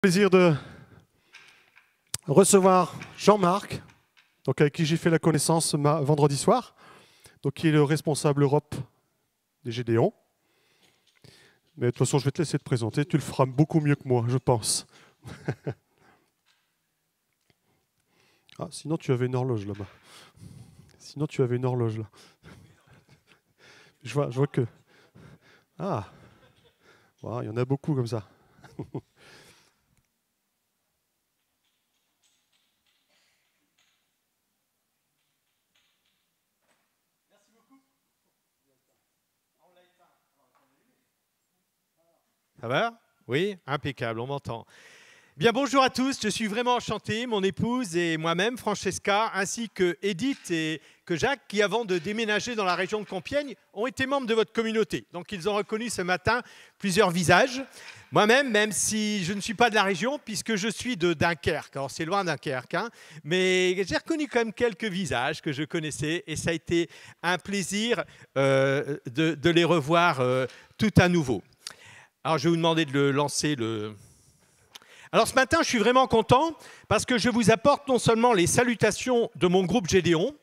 Plaisir de recevoir Jean-Marc, donc avec qui j'ai fait la connaissance vendredi soir, donc qui est le responsable Europe des Gédéons. Mais de toute façon, je vais te laisser te présenter, tu le feras beaucoup mieux que moi, je pense. Ah, sinon tu avais une horloge là-bas. Sinon tu avais une horloge là. Je vois que... Ah, wow, il y en a beaucoup comme ça. Ça va? Oui, impeccable, on m'entend. Bien, bonjour à tous, je suis vraiment enchanté, mon épouse et moi-même, Francesca, ainsi que Edith et que Jacques, qui avant de déménager dans la région de Compiègne, ont été membres de votre communauté. Donc ils ont reconnu ce matin plusieurs visages. Moi-même, même si je ne suis pas de la région, puisque je suis de Dunkerque, alors c'est loin Dunkerque, hein, mais j'ai reconnu quand même quelques visages que je connaissais et ça a été un plaisir de les revoir tout à nouveau. Alors, je vais vous demander de lancer le... Alors, ce matin, je suis vraiment content parce que je vous apporte non seulement les salutations de mon groupe Gédéon,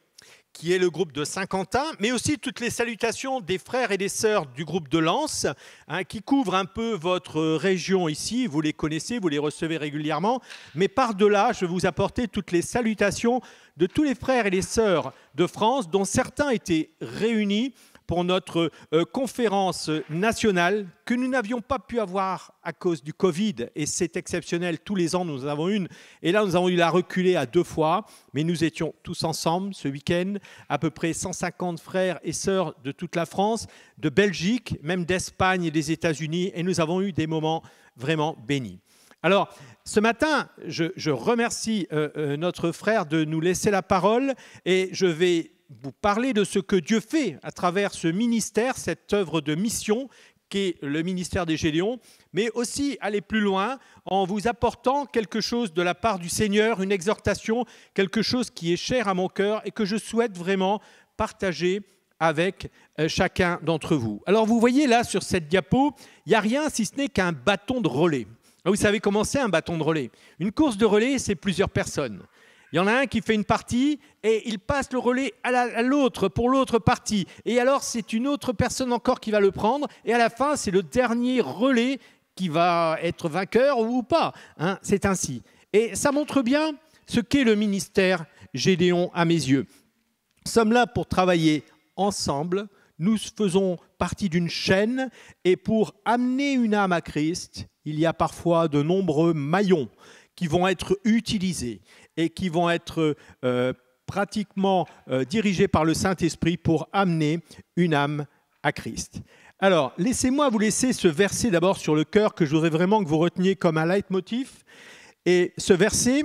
qui est le groupe de Saint-Quentin, mais aussi toutes les salutations des frères et des sœurs du groupe de Lens, hein, qui couvrent un peu votre région ici. Vous les connaissez, vous les recevez régulièrement. Mais par-delà, je vais vous apporter toutes les salutations de tous les frères et les sœurs de France, dont certains étaient réunis pour notre conférence nationale que nous n'avions pas pu avoir à cause du Covid. Et c'est exceptionnel, tous les ans nous en avons une. Et là, nous avons dû la reculer à 2 fois. Mais nous étions tous ensemble ce week-end, à peu près 150 frères et sœurs de toute la France, de Belgique, même d'Espagne et des États-Unis. Et nous avons eu des moments vraiment bénis. Alors, ce matin, je remercie notre frère de nous laisser la parole et je vais vous parler de ce que Dieu fait à travers ce ministère, cette œuvre de mission qu'est le ministère des Gédéons, mais aussi aller plus loin en vous apportant quelque chose de la part du Seigneur, une exhortation, quelque chose qui est cher à mon cœur et que je souhaite vraiment partager avec chacun d'entre vous. Alors vous voyez là sur cette diapo, il n'y a rien si ce n'est qu'un bâton de relais. Vous savez comment c'est un bâton de relais? Une course de relais, c'est plusieurs personnes. Il y en a un qui fait une partie et il passe le relais à l'autre pour l'autre partie. Et alors, c'est une autre personne encore qui va le prendre. Et à la fin, c'est le dernier relais qui va être vainqueur ou pas. Hein, c'est ainsi. Et ça montre bien ce qu'est le ministère Gédéon à mes yeux. Nous sommes là pour travailler ensemble. Nous faisons partie d'une chaîne. Et pour amener une âme à Christ, il y a parfois de nombreux maillons qui vont être utilisés et qui vont être pratiquement dirigés par le Saint-Esprit pour amener une âme à Christ. Alors, laissez-moi vous laisser ce verset d'abord sur le cœur que je voudrais vraiment que vous reteniez comme un leitmotiv. Et ce verset,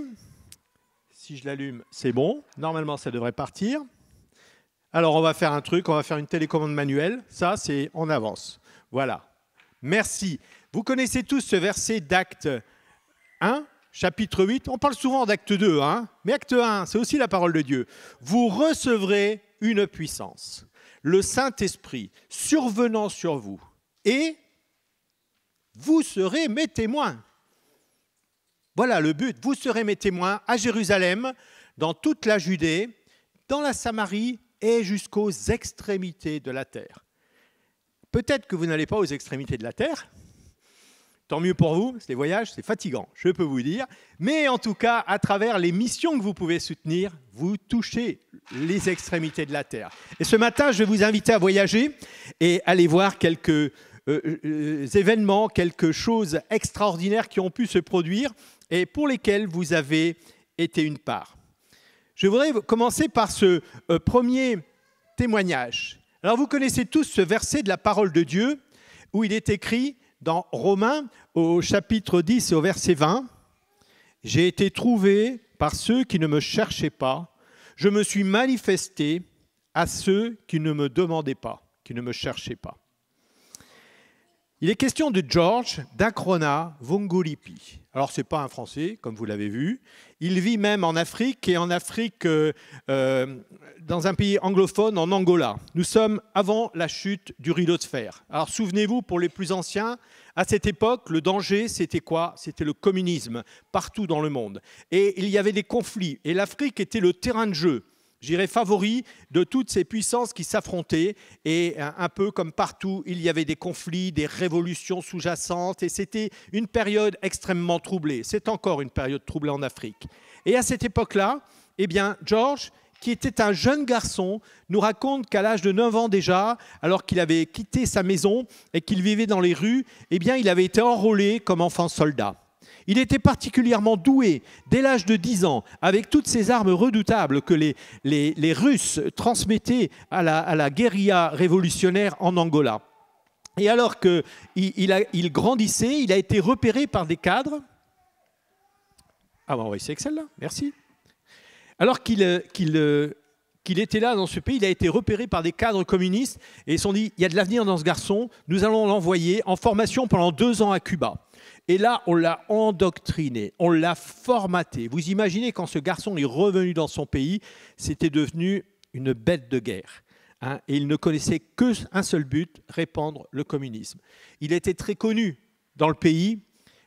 si je l'allume, c'est bon. Normalement, ça devrait partir. Alors, on va faire un truc, on va faire une télécommande manuelle. Ça, c'est en avance. Voilà. Merci. Vous connaissez tous ce verset d'Actes 1 chapitre 8, on parle souvent d'acte 2, hein, mais acte 1, c'est aussi la parole de Dieu. Vous recevrez une puissance, le Saint-Esprit survenant sur vous, et vous serez mes témoins. Voilà le but, vous serez mes témoins à Jérusalem, dans toute la Judée, dans la Samarie et jusqu'aux extrémités de la terre. Peut-être que vous n'allez pas aux extrémités de la terre. Tant mieux pour vous, les voyages, c'est fatigant, je peux vous dire. Mais en tout cas, à travers les missions que vous pouvez soutenir, vous touchez les extrémités de la terre. Et ce matin, je vais vous inviter à voyager et aller voir quelques événements, quelque chose extraordinaire qui ont pu se produire et pour lesquels vous avez été une part. Je voudrais commencer par ce premier témoignage. Alors vous connaissez tous ce verset de la parole de Dieu où il est écrit dans Romains au chapitre 10 et au verset 20, « J'ai été trouvé par ceux qui ne me cherchaient pas, je me suis manifesté à ceux qui ne me demandaient pas, qui ne me cherchaient pas. » Il est question de George Dacrona Vungulipi. Alors, ce n'est pas un Français, comme vous l'avez vu. Il vit même en Afrique, et en Afrique, dans un pays anglophone, en Angola. Nous sommes avant la chute du rideau de fer. Alors, souvenez-vous, pour les plus anciens, à cette époque, le danger, c'était quoi? C'était le communisme, partout dans le monde. Et il y avait des conflits, et l'Afrique était le terrain de jeu, je dirais, favori de toutes ces puissances qui s'affrontaient. Et un peu comme partout, il y avait des conflits, des révolutions sous-jacentes. Et c'était une période extrêmement troublée. C'est encore une période troublée en Afrique. Et à cette époque-là, eh bien, George, qui était un jeune garçon, nous raconte qu'à l'âge de 9 ans déjà, alors qu'il avait quitté sa maison et qu'il vivait dans les rues, eh bien, il avait été enrôlé comme enfant soldat. Il était particulièrement doué dès l'âge de 10 ans, avec toutes ces armes redoutables que les Russes transmettaient à la guérilla révolutionnaire en Angola. Et alors qu'il grandissait, il a été repéré par des cadres. Ah, on va essayer avec celle-là, merci. Alors qu'il était là dans ce pays, il a été repéré par des cadres communistes et ils se sont dit, il y a de l'avenir dans ce garçon, nous allons l'envoyer en formation pendant 2 ans à Cuba. Et là, on l'a endoctriné, on l'a formaté. Vous imaginez, quand ce garçon est revenu dans son pays, c'était devenu une bête de guerre. Hein, et il ne connaissait qu'un seul but, répandre le communisme. Il était très connu dans le pays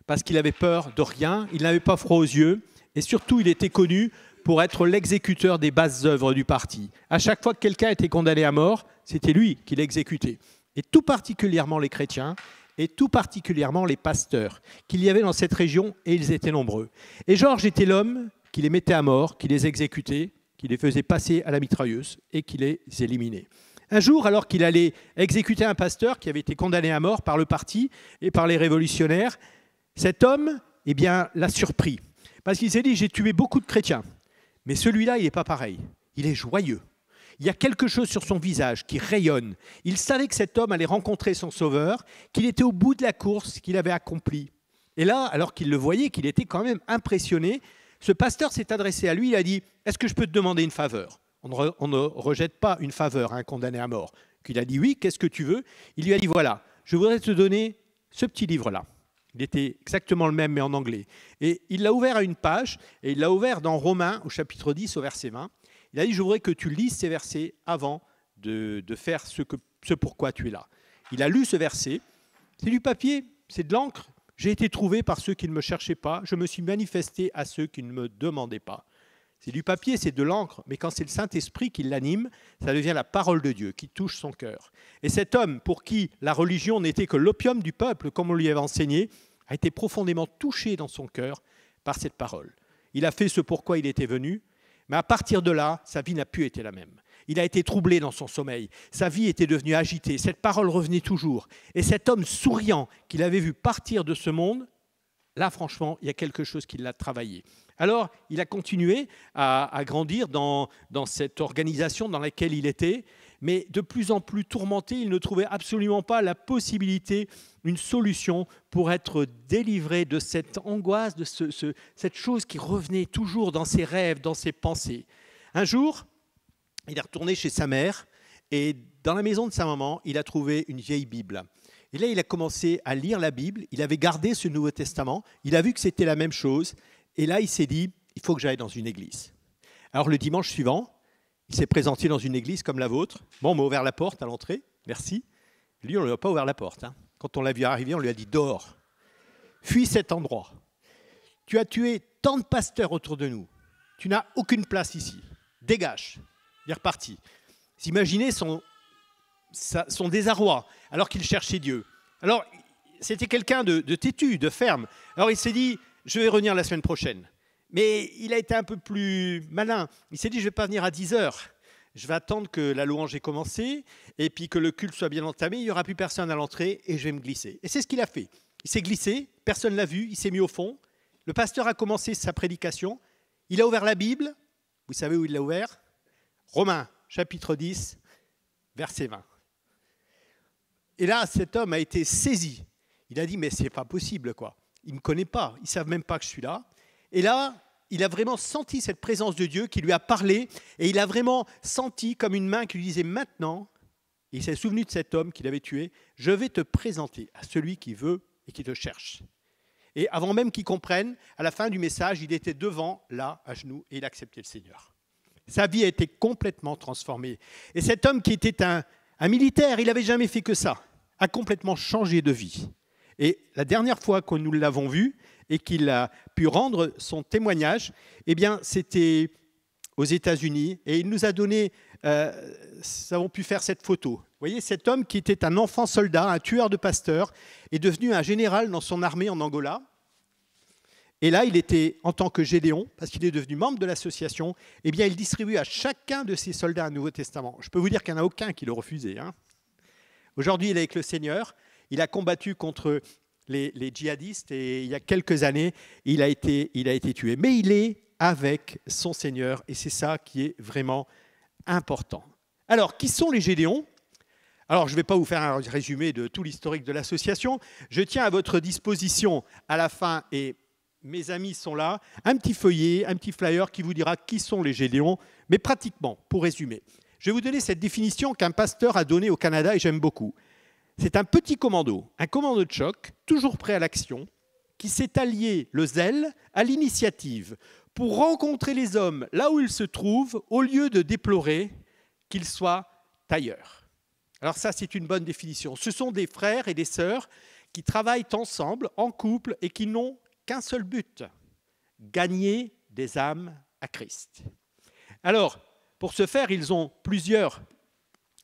parce qu'il avait peur de rien, il n'avait pas froid aux yeux, et surtout, il était connu pour être l'exécuteur des basses œuvres du parti. À chaque fois que quelqu'un était condamné à mort, c'était lui qui l'exécutait. Et tout particulièrement les chrétiens, et tout particulièrement les pasteurs qu'il y avait dans cette région, et ils étaient nombreux. Et Georges était l'homme qui les mettait à mort, qui les exécutait, qui les faisait passer à la mitrailleuse et qui les éliminait. Un jour, alors qu'il allait exécuter un pasteur qui avait été condamné à mort par le parti et par les révolutionnaires, cet homme, eh bien, l'a surpris. Parce qu'il s'est dit, j'ai tué beaucoup de chrétiens, mais celui-là, il n'est pas pareil. Il est joyeux. Il y a quelque chose sur son visage qui rayonne. Il savait que cet homme allait rencontrer son sauveur, qu'il était au bout de la course qu'il avait accomplie. Et là, alors qu'il le voyait, qu'il était quand même impressionné, ce pasteur s'est adressé à lui, il a dit « Est-ce que je peux te demander une faveur ?» On ne rejette pas une faveur à un condamné à mort. Il a dit « Oui, qu'est-ce que tu veux ?» Il lui a dit « Voilà, je voudrais te donner ce petit livre-là. » Il était exactement le même, mais en anglais. Et il l'a ouvert à une page, et il l'a ouvert dans Romains, au chapitre 10, au verset 20. Il a dit, je voudrais que tu lises ces versets avant de faire ce pourquoi tu es là. Il a lu ce verset. C'est du papier, c'est de l'encre. J'ai été trouvé par ceux qui ne me cherchaient pas. Je me suis manifesté à ceux qui ne me demandaient pas. C'est du papier, c'est de l'encre. Mais quand c'est le Saint-Esprit qui l'anime, ça devient la parole de Dieu qui touche son cœur. Et cet homme, pour qui la religion n'était que l'opium du peuple, comme on lui avait enseigné, a été profondément touché dans son cœur par cette parole. Il a fait ce pourquoi il était venu. Mais à partir de là, sa vie n'a plus été la même. Il a été troublé dans son sommeil. Sa vie était devenue agitée. Cette parole revenait toujours. Et cet homme souriant qu'il avait vu partir de ce monde, là, franchement, il y a quelque chose qui l'a travaillé. Alors, il a continué à grandir dans cette organisation dans laquelle il était, mais de plus en plus tourmenté, il ne trouvait absolument pas la possibilité, une solution pour être délivré de cette angoisse, de cette chose qui revenait toujours dans ses rêves, dans ses pensées. Un jour, il est retourné chez sa mère et dans la maison de sa maman, il a trouvé une vieille Bible. Et là, il a commencé à lire la Bible. Il avait gardé ce Nouveau Testament. Il a vu que c'était la même chose. Et là, il s'est dit, il faut que j'aille dans une église. Alors, le dimanche suivant, il s'est présenté dans une église comme la vôtre. Bon, on m'a ouvert la porte à l'entrée, merci. Lui, on ne lui a pas ouvert la porte. Hein. Quand on l'a vu arriver, on lui a dit, dehors, fuis cet endroit. Tu as tué tant de pasteurs autour de nous. Tu n'as aucune place ici. Dégage. Il est reparti. Vous imaginez son désarroi, alors qu'il cherchait Dieu. Alors, c'était quelqu'un de têtu, de ferme. Alors, il s'est dit, je vais revenir la semaine prochaine. Mais il a été un peu plus malin. Il s'est dit, je ne vais pas venir à 10 heures. Je vais attendre que la louange ait commencé et puis que le culte soit bien entamé. Il n'y aura plus personne à l'entrée et je vais me glisser. Et c'est ce qu'il a fait. Il s'est glissé, personne ne l'a vu, il s'est mis au fond. Le pasteur a commencé sa prédication. Il a ouvert la Bible. Vous savez où il l'a ouvert? Romains, chapitre 10, verset 20. Et là, cet homme a été saisi. Il a dit, mais c'est pas possible, quoi. Il ne me connaît pas, ils ne savent même pas que je suis là. Et là, il a vraiment senti cette présence de Dieu qui lui a parlé, et il a vraiment senti comme une main qui lui disait, maintenant, il s'est souvenu de cet homme qu'il avait tué. Je vais te présenter à celui qui veut et qui te cherche. Et avant même qu'il comprenne, à la fin du message, il était devant, là, à genoux, et il acceptait le Seigneur. Sa vie a été complètement transformée. Et cet homme qui était un militaire, il n'avait jamais fait que ça, a complètement changé de vie. Et la dernière fois que nous l'avons vu et qu'il a pu rendre son témoignage, eh bien, c'était aux États-Unis. Et il nous a donné, nous avons pu faire cette photo. Vous voyez, cet homme qui était un enfant soldat, un tueur de pasteurs, est devenu un général dans son armée en Angola. Et là, il était en tant que Gédéon, parce qu'il est devenu membre de l'association, eh bien, il distribue à chacun de ses soldats un Nouveau Testament. Je peux vous dire qu'il n'y en a aucun qui le refusait. Aujourd'hui, il est avec le Seigneur. Il a combattu contre les djihadistes et il y a quelques années, il a été tué. Mais il est avec son Seigneur et c'est ça qui est vraiment important. Alors, qui sont les Gédéons ? Alors, je ne vais pas vous faire un résumé de tout l'historique de l'association. Je tiens à votre disposition à la fin, et mes amis sont là, un petit feuillet, un petit flyer qui vous dira qui sont les Gédéons, mais pratiquement, pour résumer. Je vais vous donner cette définition qu'un pasteur a donnée au Canada et j'aime beaucoup. C'est un petit commando, un commando de choc, toujours prêt à l'action, qui s'est allié le zèle à l'initiative pour rencontrer les hommes là où ils se trouvent au lieu de déplorer qu'ils soient ailleurs. Alors ça, c'est une bonne définition. Ce sont des frères et des sœurs qui travaillent ensemble, en couple, et qui n'ont qu'un seul but, gagner des âmes à Christ. Alors, pour ce faire, ils ont plusieurs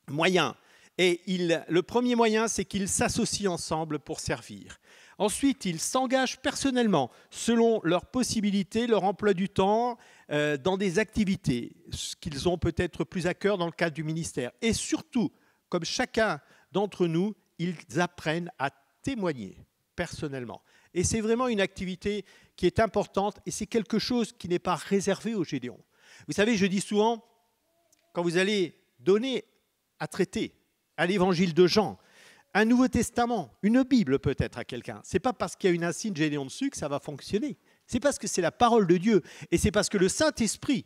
moyens. Et le premier moyen, c'est qu'ils s'associent ensemble pour servir. Ensuite, ils s'engagent personnellement, selon leurs possibilités, leur emploi du temps, dans des activités qu'ils ont peut-être plus à cœur dans le cadre du ministère. Et surtout, comme chacun d'entre nous, ils apprennent à témoigner personnellement. Et c'est vraiment une activité qui est importante et c'est quelque chose qui n'est pas réservé aux Gédéons. Vous savez, je dis souvent, quand vous allez donner à traiter à l'évangile de Jean, un Nouveau Testament, une Bible peut-être à quelqu'un, ce n'est pas parce qu'il y a une insigne Gédéon dessus que ça va fonctionner. C'est parce que c'est la parole de Dieu et c'est parce que le Saint-Esprit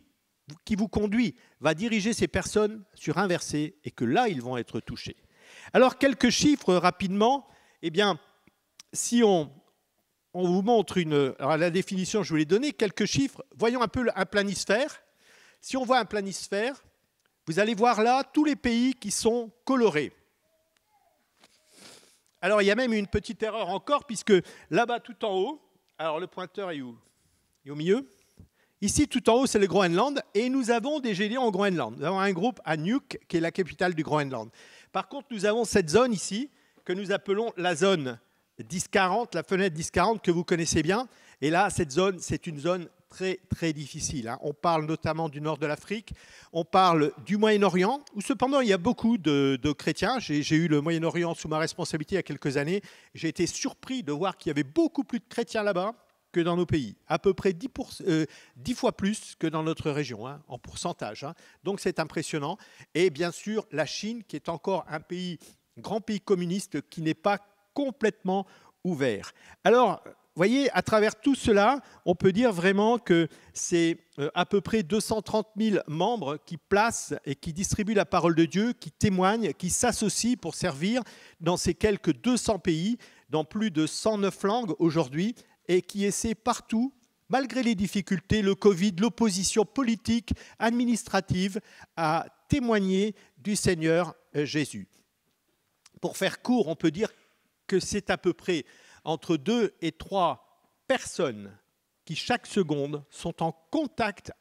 qui vous conduit va diriger ces personnes sur un verset et que là, ils vont être touchés. Alors, quelques chiffres rapidement. Eh bien, si on vous montre alors la définition, je vous l'ai donnée, quelques chiffres. Voyons un peu un planisphère. Si on voit un planisphère, vous allez voir là tous les pays qui sont colorés. Alors, il y a même une petite erreur encore, puisque là-bas, tout en haut, alors le pointeur est où ? Il est au milieu. Ici, tout en haut, c'est le Groenland, et nous avons des Gédéons au Groenland. Nous avons un groupe à Nuuk, qui est la capitale du Groenland. Par contre, nous avons cette zone ici, que nous appelons la zone 10-40, la fenêtre 10-40, que vous connaissez bien. Et là, cette zone, c'est une zone très, très difficile. On parle notamment du nord de l'Afrique, on parle du Moyen-Orient, où cependant, il y a beaucoup de chrétiens. J'ai eu le Moyen-Orient sous ma responsabilité il y a quelques années. J'ai été surpris de voir qu'il y avait beaucoup plus de chrétiens là-bas que dans nos pays, à peu près 10 fois plus que dans notre région, en pourcentage. Donc c'est impressionnant. Et bien sûr, la Chine, qui est encore un grand pays communiste, qui n'est pas complètement ouvert. Alors, vous voyez, à travers tout cela, on peut dire vraiment que c'est à peu près 230 000 membres qui placent et qui distribuent la parole de Dieu, qui témoignent, qui s'associent pour servir dans ces quelques 200 pays, dans plus de 109 langues aujourd'hui, et qui essaient partout, malgré les difficultés, le Covid, l'opposition politique, administrative, à témoigner du Seigneur Jésus. Pour faire court, on peut dire que c'est à peu près entre 2 et 3 personnes qui, chaque seconde, sont en contact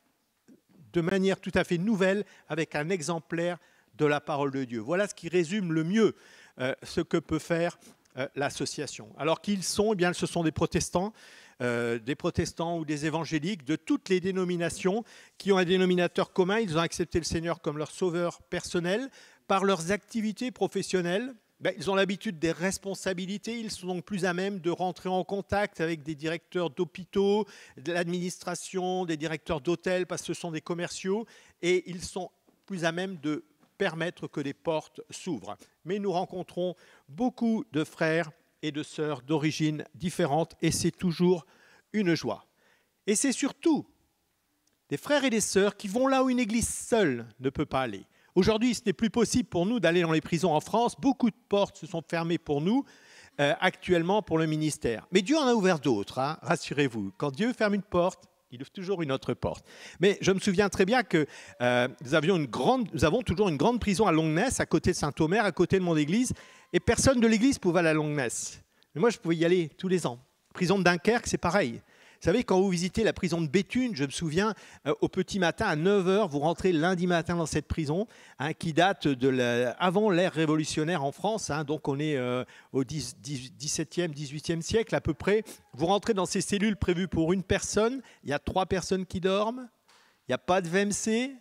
de manière tout à fait nouvelle avec un exemplaire de la parole de Dieu. Voilà ce qui résume le mieux ce que peut faire l'association. Alors qu'ils sont, eh bien, ce sont des protestants ou des évangéliques de toutes les dénominations qui ont un dénominateur commun. Ils ont accepté le Seigneur comme leur sauveur personnel par leurs activités professionnelles. Ils ont l'habitude des responsabilités, ils sont donc plus à même de rentrer en contact avec des directeurs d'hôpitaux, de l'administration, des directeurs d'hôtels, parce que ce sont des commerciaux, et ils sont plus à même de permettre que les portes s'ouvrent. Mais nous rencontrons beaucoup de frères et de sœurs d'origines différentes, et c'est toujours une joie. Et c'est surtout des frères et des sœurs qui vont là où une église seule ne peut pas aller, Aujourd'hui, ce n'est plus possible pour nous d'aller dans les prisons en France. Beaucoup de portes se sont fermées pour nous actuellement pour le ministère. Mais Dieu en a ouvert d'autres, hein, rassurez-vous. Quand Dieu ferme une porte, il ouvre toujours une autre porte. Mais je me souviens très bien que nous avons toujours une grande prison à Longuenesse, à côté de Saint-Omer, à côté de mon église, et personne de l'église pouvait aller à Longuenesse. Mais moi, je pouvais y aller tous les ans. Prison de Dunkerque, c'est pareil. Vous savez, quand vous visitez la prison de Béthune, je me souviens, au petit matin, à 9h, vous rentrez lundi matin dans cette prison, hein, qui date avant l'ère révolutionnaire en France, hein, donc on est au XVIIe, XVIIIe siècle à peu près. Vous rentrez dans ces cellules prévues pour une personne, il y a 3 personnes qui dorment, il n'y a pas de VMC,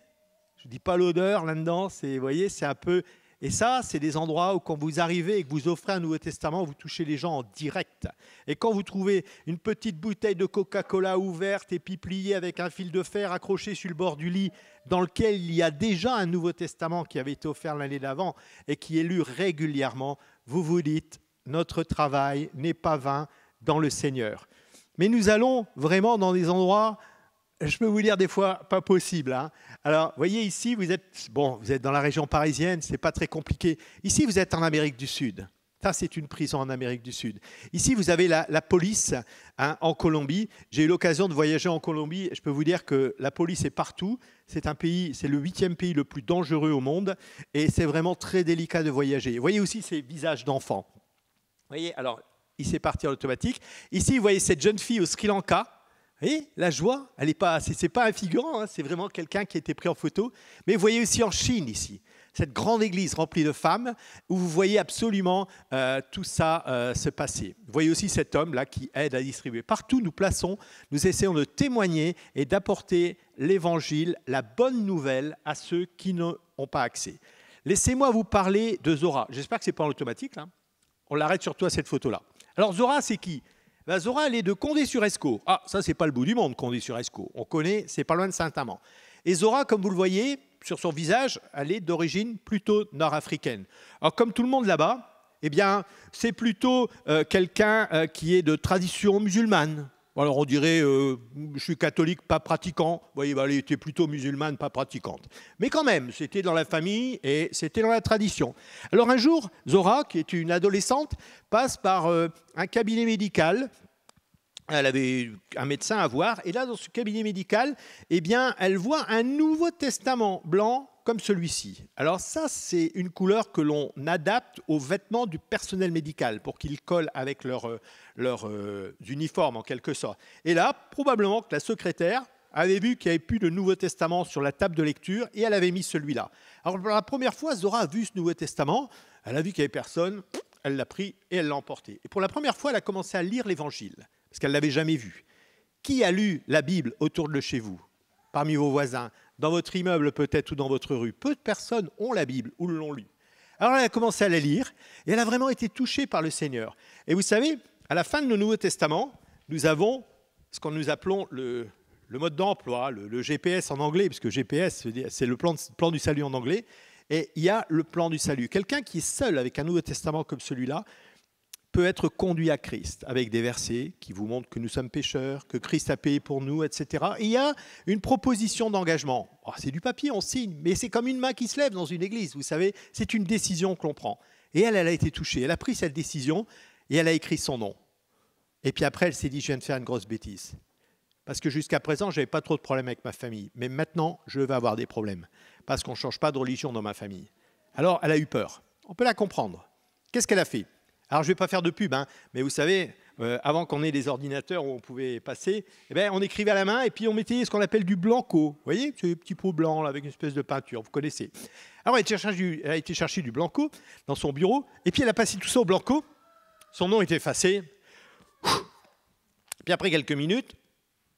je ne dis pas l'odeur là-dedans, vous voyez, c'est un peu... Et ça, c'est des endroits où quand vous arrivez et que vous offrez un Nouveau Testament, vous touchez les gens en direct. Et quand vous trouvez une petite bouteille de Coca-Cola ouverte et puis pliée avec un fil de fer accroché sur le bord du lit, dans lequel il y a déjà un Nouveau Testament qui avait été offert l'année d'avant et qui est lu régulièrement, vous vous dites, notre travail n'est pas vain dans le Seigneur. Mais nous allons vraiment dans des endroits... Je peux vous dire des fois, pas possible. Hein. Alors, vous voyez ici, vous êtes dans la région parisienne, c'est pas très compliqué. Ici, vous êtes en Amérique du Sud. Ça, c'est une prison en Amérique du Sud. Ici, vous avez la police, hein, en Colombie. J'ai eu l'occasion de voyager en Colombie. Je peux vous dire que la police est partout. C'est le 8e pays le plus dangereux au monde. Et c'est vraiment très délicat de voyager. Vous voyez aussi ces visages d'enfants. Vous voyez, alors, il s'est parti en automatique. Ici, vous voyez cette jeune fille au Sri Lanka. Vous voyez, la joie, elle n'est pas, c'est pas un figurant, hein, c'est vraiment quelqu'un qui a été pris en photo. Mais vous voyez aussi en Chine ici, cette grande église remplie de femmes, où vous voyez absolument tout ça se passer. Vous voyez aussi cet homme-là qui aide à distribuer. Partout nous essayons de témoigner et d'apporter l'évangile, la bonne nouvelle à ceux qui n'ont pas accès. Laissez-moi vous parler de Zora. J'espère que ce n'est pas en automatique, là. On l'arrête surtout à cette photo-là. Alors Zora, c'est qui ? Ben Zora, elle est de Condé-sur-Escaut. Ah, ça, c'est pas le bout du monde, Condé-sur-Escaut. On connaît, c'est pas loin de Saint-Amand. Et Zora, comme vous le voyez, sur son visage, elle est d'origine plutôt nord-africaine. Alors, comme tout le monde là-bas, eh bien, c'est plutôt quelqu'un qui est de tradition musulmane. Alors, on dirait, je suis catholique, pas pratiquant. Vous voyez, ben, elle était plutôt musulmane, pas pratiquante. Mais quand même, c'était dans la famille et c'était dans la tradition. Alors, un jour, Zora, qui est une adolescente, passe par un cabinet médical. Elle avait un médecin à voir. Et là, dans ce cabinet médical, eh bien, elle voit un Nouveau Testament blanc comme celui-ci. Alors ça, c'est une couleur que l'on adapte aux vêtements du personnel médical pour qu'ils collent avec leur uniforme, en quelque sorte. Et là, probablement que la secrétaire avait vu qu'il n'y avait plus de Nouveau Testament sur la table de lecture et elle avait mis celui-là. Alors, pour la première fois, Zora a vu ce Nouveau Testament. Elle a vu qu'il n'y avait personne. Elle l'a pris et elle l'a emporté. Et pour la première fois, elle a commencé à lire l'Évangile parce qu'elle ne l'avait jamais vu. Qui a lu la Bible autour de chez vous ? Parmi vos voisins, dans votre immeuble peut-être ou dans votre rue. Peu de personnes ont la Bible ou l'ont lue. Alors elle a commencé à la lire et elle a vraiment été touchée par le Seigneur. Et vous savez, à la fin de nos Nouveaux Testaments, nous avons ce que nous appelons le mode d'emploi, le GPS en anglais, puisque GPS, c'est le plan du salut en anglais. Et il y a le plan du salut. Quelqu'un qui est seul avec un Nouveau Testament comme celui-là peut être conduit à Christ avec des versets qui vous montrent que nous sommes pécheurs, que Christ a payé pour nous, etc. Et il y a une proposition d'engagement. Oh, c'est du papier, on signe, mais c'est comme une main qui se lève dans une église, vous savez, c'est une décision que l'on prend. Et elle a été touchée, elle a pris cette décision et elle a écrit son nom. Et puis après, elle s'est dit, je viens de faire une grosse bêtise. Parce que jusqu'à présent, je n'avais pas trop de problèmes avec ma famille. Mais maintenant, je vais avoir des problèmes. Parce qu'on ne change pas de religion dans ma famille. Alors, elle a eu peur. On peut la comprendre. Qu'est-ce qu'elle a fait ? Alors, je ne vais pas faire de pub, hein, mais vous savez, avant qu'on ait des ordinateurs où on pouvait passer, eh bien, on écrivait à la main et puis on mettait ce qu'on appelle du blanco. Vous voyez, ce petit pot blanc là, avec une espèce de peinture, vous connaissez. Alors, elle a été chercher du blanco dans son bureau et puis elle a passé tout ça au blanco. Son nom était effacé. Puis après quelques minutes,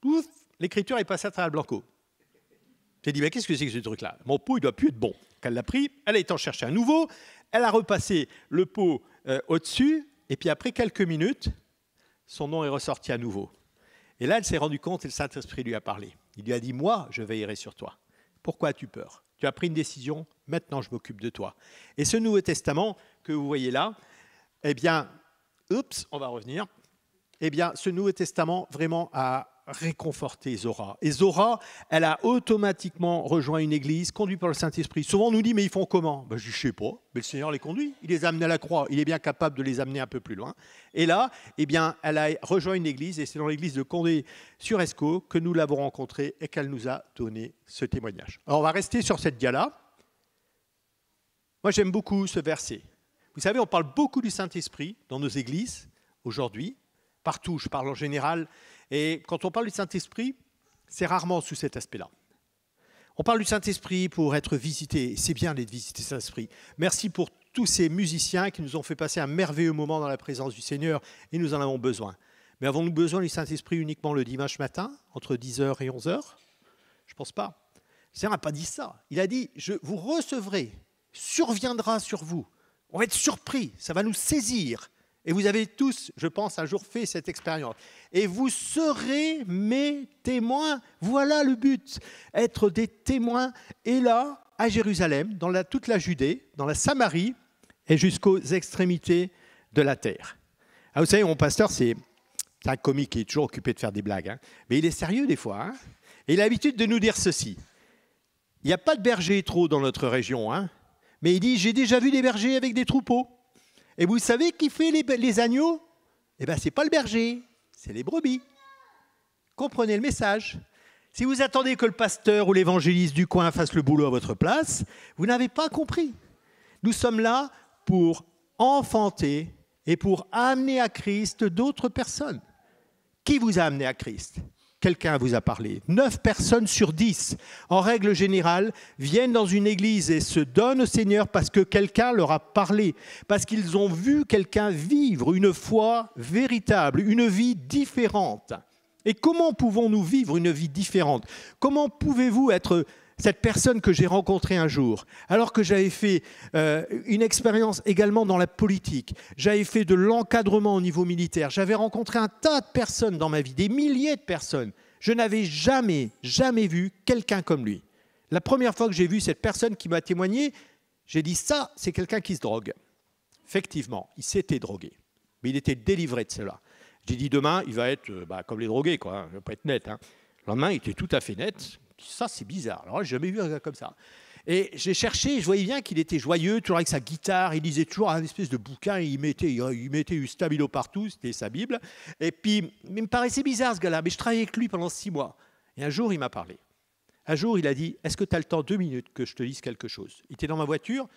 ouf, l'écriture est passée à travers le blanco. J'ai dit, mais qu'est-ce que c'est que ce truc-là ? Mon pot, il ne doit plus être bon. Elle l'a pris, elle a été en chercher un nouveau, elle a repassé le pot au-dessus, et puis après quelques minutes, son nom est ressorti à nouveau. Et là, elle s'est rendue compte, et le Saint-Esprit lui a parlé. Il lui a dit, moi, je veillerai sur toi. Pourquoi as-tu peur ? Tu as pris une décision, maintenant je m'occupe de toi. Et ce Nouveau Testament que vous voyez là, eh bien, on va revenir. Eh bien, ce Nouveau Testament vraiment a réconforté Zora. Et Zora, elle a automatiquement rejoint une église conduite par le Saint-Esprit. Souvent, on nous dit, mais ils font comment? Je ne sais pas, mais le Seigneur les conduit. Il les a amenés à la croix. Il est bien capable de les amener un peu plus loin. Et là, eh bien, elle a rejoint une église, et c'est dans l'église de Condé-sur-Escaut que nous l'avons rencontrée et qu'elle nous a donné ce témoignage. Alors, on va rester sur cette dia-là. Moi, j'aime beaucoup ce verset. Vous savez, on parle beaucoup du Saint-Esprit dans nos églises aujourd'hui. Partout, je parle en général. Et quand on parle du Saint-Esprit, c'est rarement sous cet aspect-là. On parle du Saint-Esprit pour être visité. C'est bien d'être visité, Saint-Esprit. Merci pour tous ces musiciens qui nous ont fait passer un merveilleux moment dans la présence du Seigneur et nous en avons besoin. Mais avons-nous besoin du Saint-Esprit uniquement le dimanche matin, entre 10h et 11h? Je ne pense pas. Le Seigneur n'a pas dit ça. Il a dit, vous recevrez, surviendra sur vous. On va être surpris, ça va nous saisir. Et vous avez tous, je pense, un jour fait cette expérience. Et vous serez mes témoins. Voilà le but, être des témoins. Et là, à Jérusalem, dans toute la Judée, dans la Samarie, et jusqu'aux extrémités de la terre. Ah, vous savez, mon pasteur, c'est un comique qui est toujours occupé de faire des blagues. Mais il est sérieux des fois. Et il a l'habitude de nous dire ceci. Il n'y a pas de bergers trop dans notre région. Mais il dit, j'ai déjà vu des bergers avec des troupeaux. Et vous savez qui fait les agneaux? Eh bien, ce n'est pas le berger, c'est les brebis. Comprenez le message. Si vous attendez que le pasteur ou l'évangéliste du coin fasse le boulot à votre place, vous n'avez pas compris. Nous sommes là pour enfanter et pour amener à Christ d'autres personnes. Qui vous a amené à Christ? Quelqu'un vous a parlé. 9 personnes sur 10, en règle générale, viennent dans une église et se donnent au Seigneur parce que quelqu'un leur a parlé, parce qu'ils ont vu quelqu'un vivre une foi véritable, une vie différente. Et comment pouvons-nous vivre une vie différente? Comment pouvez-vous être cette personne que j'ai rencontrée un jour, alors que j'avais fait une expérience également dans la politique, j'avais fait de l'encadrement au niveau militaire, j'avais rencontré un tas de personnes dans ma vie, des milliers de personnes. Je n'avais jamais vu quelqu'un comme lui. La première fois que j'ai vu cette personne qui m'a témoigné, j'ai dit ça, c'est quelqu'un qui se drogue. Effectivement, il s'était drogué, mais il était délivré de cela. J'ai dit demain, il va être comme les drogués, quoi. Il ne va pas être net. Le lendemain, il était tout à fait net. Ça, c'est bizarre. Alors, je n'ai jamais vu un gars comme ça. Et j'ai cherché, je voyais bien qu'il était joyeux, toujours avec sa guitare. Il lisait toujours un espèce de bouquin. Il mettait du stabilo partout, c'était sa Bible. Et puis, il me paraissait bizarre, ce gars-là. Mais je travaillais avec lui pendant 6 mois. Et un jour, il m'a parlé. Un jour, il a dit, est-ce que tu as le temps 2 minutes que je te dise quelque chose? Il était dans ma voiture,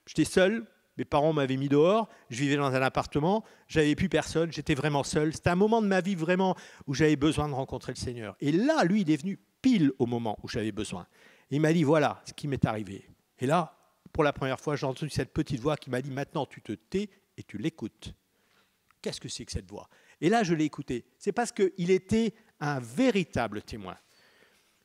j'étais seul. Mes parents m'avaient mis dehors, je vivais dans un appartement, j'avais plus personne, j'étais vraiment seul. C'était un moment de ma vie vraiment où j'avais besoin de rencontrer le Seigneur. Et là, lui, il est venu pile au moment où j'avais besoin. Et il m'a dit, voilà ce qui m'est arrivé. Et là, pour la première fois, j'ai entendu cette petite voix qui m'a dit, maintenant tu te tais et tu l'écoutes. Qu'est-ce que c'est que cette voix? Et là, je l'ai écouté. C'est parce qu'il était un véritable témoin.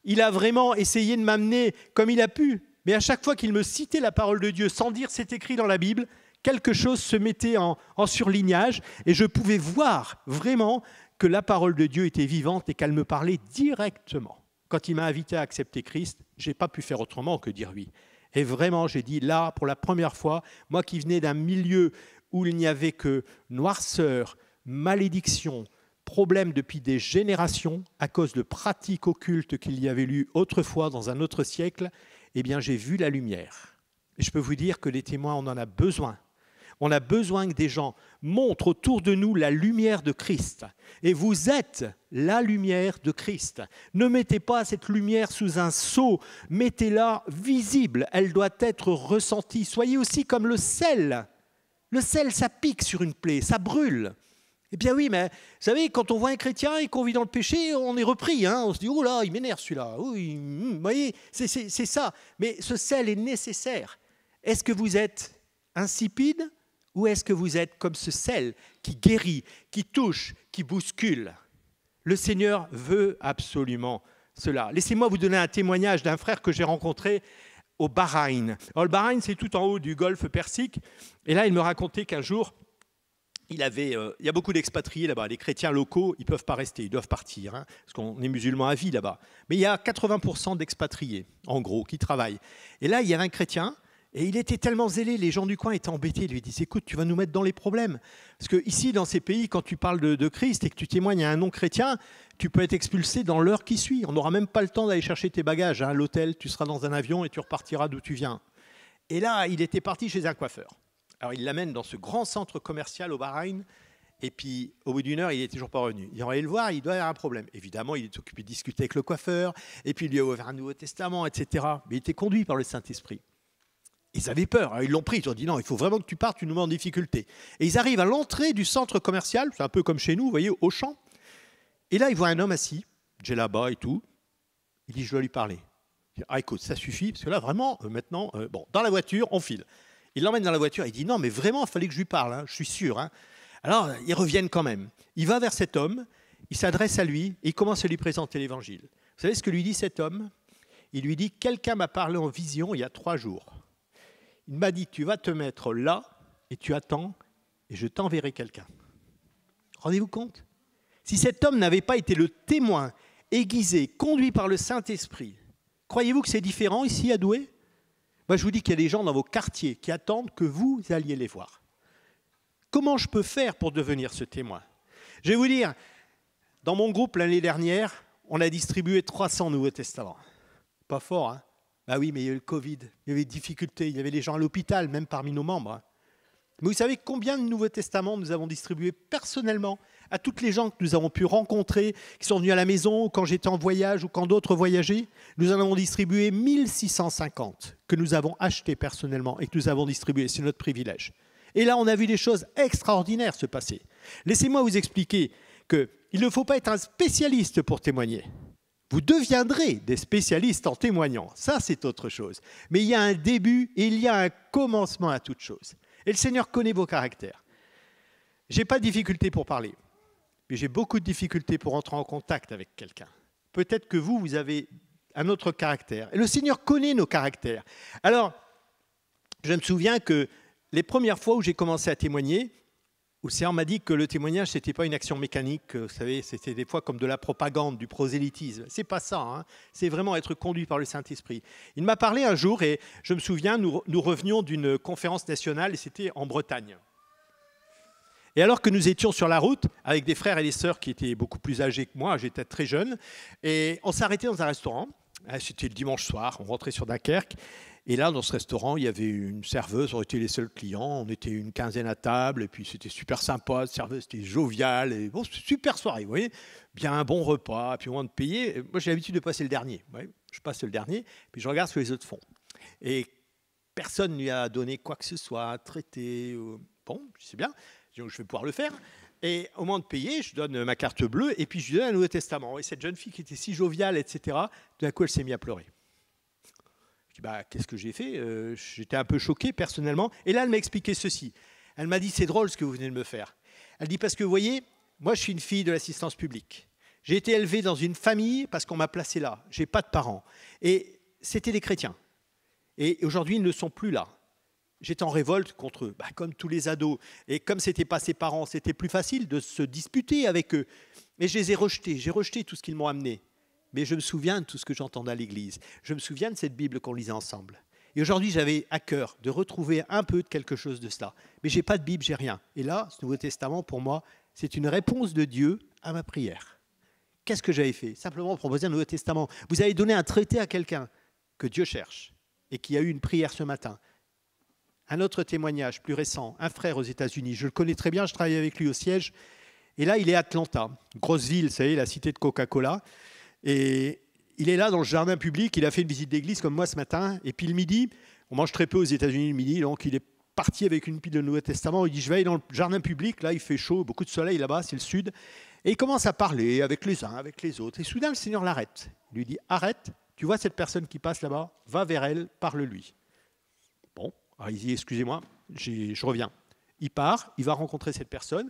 Il a vraiment essayé de m'amener comme il a pu. Mais à chaque fois qu'il me citait la parole de Dieu, sans dire c'est écrit dans la Bible, quelque chose se mettait en surlignage et je pouvais voir vraiment que la parole de Dieu était vivante et qu'elle me parlait directement. Quand il m'a invité à accepter Christ, je n'ai pas pu faire autrement que dire oui. Et vraiment, j'ai dit là, pour la première fois, moi qui venais d'un milieu où il n'y avait que noirceur, malédiction, problème depuis des générations à cause de pratiques occultes qu'il y avait eu autrefois dans un autre siècle, eh bien, j'ai vu la lumière. Et je peux vous dire que les témoins, on en a besoin. On a besoin que des gens montrent autour de nous la lumière de Christ. Et vous êtes la lumière de Christ. Ne mettez pas cette lumière sous un seau, mettez-la visible. Elle doit être ressentie. Soyez aussi comme le sel. Le sel, ça pique sur une plaie, ça brûle. Eh bien oui, mais vous savez, quand on voit un chrétien et qu'on vit dans le péché, on est repris. On se dit, oh là, il m'énerve celui-là. Oui, vous voyez, c'est ça. Mais ce sel est nécessaire. Est-ce que vous êtes insipide ou est-ce que vous êtes comme ce sel qui guérit, qui touche, qui bouscule? Le Seigneur veut absolument cela. Laissez-moi vous donner un témoignage d'un frère que j'ai rencontré au Bahreïn. Alors, le Bahreïn, c'est tout en haut du golfe Persique. Et là, il me racontait qu'un jour, il y a beaucoup d'expatriés là-bas. Les chrétiens locaux, ils ne peuvent pas rester, ils doivent partir, parce qu'on est musulmans à vie là-bas. Mais il y a 80% d'expatriés, en gros, qui travaillent. Et là, il y avait un chrétien, Et il était tellement zélé, les gens du coin étaient embêtés. Ils lui disent, écoute, tu vas nous mettre dans les problèmes. Parce que ici, dans ces pays, quand tu parles de Christ et que tu témoignes à un non-chrétien, tu peux être expulsé dans l'heure qui suit. On n'aura même pas le temps d'aller chercher tes bagages. À l'hôtel, tu seras dans un avion et tu repartiras d'où tu viens. Et là, il était parti chez un coiffeur. Alors, il l'amène dans ce grand centre commercial au Bahreïn. Et puis, au bout d'une heure, il n'est toujours pas revenu. Il va aller le voir, il doit y avoir un problème. Évidemment, il est occupé de discuter avec le coiffeur. Et puis, il lui a ouvert un Nouveau Testament, etc. Mais il était conduit par le Saint-Esprit. Ils avaient peur, ils l'ont pris, ils ont dit non, il faut vraiment que tu partes, tu nous mets en difficulté. Et ils arrivent à l'entrée du centre commercial, c'est un peu comme chez nous, vous voyez, Auchan. Et là, ils voient un homme assis, djellaba et tout. Il dit, je dois lui parler. Il dit, ah écoute, ça suffit, parce que là, vraiment, maintenant, bon, dans la voiture, on file. Il l'emmène dans la voiture, il dit, non, mais vraiment, il fallait que je lui parle, hein, je suis sûr. Hein. Alors, ils reviennent quand même. Il va vers cet homme, il s'adresse à lui, et il commence à lui présenter l'évangile. Vous savez ce que lui dit cet homme? Il lui dit, quelqu'un m'a parlé en vision il y a 3 jours. Il m'a dit, tu vas te mettre là et tu attends et je t'enverrai quelqu'un. Rendez-vous compte? Si cet homme n'avait pas été le témoin aiguisé, conduit par le Saint-Esprit, croyez-vous que c'est différent ici à Douai? Moi, je vous dis qu'il y a des gens dans vos quartiers qui attendent que vous alliez les voir. Comment je peux faire pour devenir ce témoin? Je vais vous dire, dans mon groupe l'année dernière, on a distribué 300 Nouveaux Testaments. Pas fort, hein? Ah oui, mais il y a eu le Covid, il y avait des difficultés, il y avait des gens à l'hôpital, même parmi nos membres. Mais vous savez combien de Nouveaux Testaments nous avons distribués personnellement à toutes les gens que nous avons pu rencontrer, qui sont venus à la maison, ou quand j'étais en voyage, ou quand d'autres voyageaient? Nous en avons distribué 1650 que nous avons achetés personnellement et que nous avons distribués. C'est notre privilège. Et là, on a vu des choses extraordinaires se passer. Laissez-moi vous expliquer qu'il ne faut pas être un spécialiste pour témoigner. Vous deviendrez des spécialistes en témoignant. Ça, c'est autre chose. Mais il y a un début et il y a un commencement à toute chose. Et le Seigneur connaît vos caractères. Je n'ai pas de difficulté pour parler, mais j'ai beaucoup de difficultés pour entrer en contact avec quelqu'un. Peut-être que vous avez un autre caractère. Et le Seigneur connaît nos caractères. Alors, je me souviens que les premières fois où j'ai commencé à témoigner, où le Seigneur m'a dit que le témoignage, ce n'était pas une action mécanique, vous savez, c'était des fois comme de la propagande, du prosélytisme. Ce n'est pas ça, hein. C'est vraiment être conduit par le Saint-Esprit. Il m'a parlé un jour, et je me souviens, nous revenions d'une conférence nationale, et c'était en Bretagne. Et alors que nous étions sur la route, avec des frères et des sœurs qui étaient beaucoup plus âgés que moi, j'étais très jeune, et on s'est arrêté dans un restaurant, c'était le dimanche soir, on rentrait sur Dunkerque, et là, dans ce restaurant, il y avait une serveuse, on était les seuls clients, on était une quinzaine à table, et puis c'était super sympa, la serveuse était joviale, et bon, super soirée, vous voyez, bien un bon repas, et puis au moment de payer, moi j'ai l'habitude de passer le dernier, vous voyez, je passe le dernier, puis je regarde ce que les autres font. Et personne ne lui a donné quoi que ce soit, traité, bon, c'est bien, donc je vais pouvoir le faire. Et au moment de payer, je donne ma carte bleue, et puis je lui donne un Nouveau Testament. Et cette jeune fille qui était si joviale, etc., tout d'un coup, elle s'est mise à pleurer. Bah, qu'est-ce que j'ai fait? J'étais un peu choqué personnellement. Et là, elle m'a expliqué ceci. Elle m'a dit, c'est drôle ce que vous venez de me faire. Elle dit, parce que vous voyez, moi je suis une fille de l'assistance publique. J'ai été élevée dans une famille parce qu'on m'a placé là. Je n'ai pas de parents. Et c'était des chrétiens. Et aujourd'hui, ils ne sont plus là. J'étais en révolte contre eux, comme tous les ados. Et comme ce n'était pas ses parents, c'était plus facile de se disputer avec eux. Mais je les ai rejetés. J'ai rejeté tout ce qu'ils m'ont amené. Mais je me souviens de tout ce que j'entendais à l'église. Je me souviens de cette Bible qu'on lisait ensemble. Et aujourd'hui, j'avais à cœur de retrouver un peu de quelque chose de cela. Mais je n'ai pas de Bible, je n'ai rien. Et là, ce Nouveau Testament, pour moi, c'est une réponse de Dieu à ma prière. Qu'est-ce que j'avais fait? Simplement proposer un Nouveau Testament. Vous avez donné un traité à quelqu'un que Dieu cherche et qui a eu une prière ce matin. Un autre témoignage plus récent, un frère aux États-Unis. Je le connais très bien, je travaille avec lui au siège. Et là, il est à Atlanta, grosse ville, vous savez, la cité de Coca-Cola. Et il est là dans le jardin public, il a fait une visite d'église comme moi ce matin, et puis le midi, on mange très peu aux États-Unis le midi, donc il est parti avec une pile de Nouveau Testament, il dit je vais aller dans le jardin public, là il fait chaud, beaucoup de soleil là-bas, c'est le sud, et il commence à parler avec les uns, avec les autres, et soudain le Seigneur l'arrête, il lui dit arrête, tu vois cette personne qui passe là-bas, va vers elle, parle-lui. Bon, alors il dit excusez-moi, je reviens. Il part, il va rencontrer cette personne,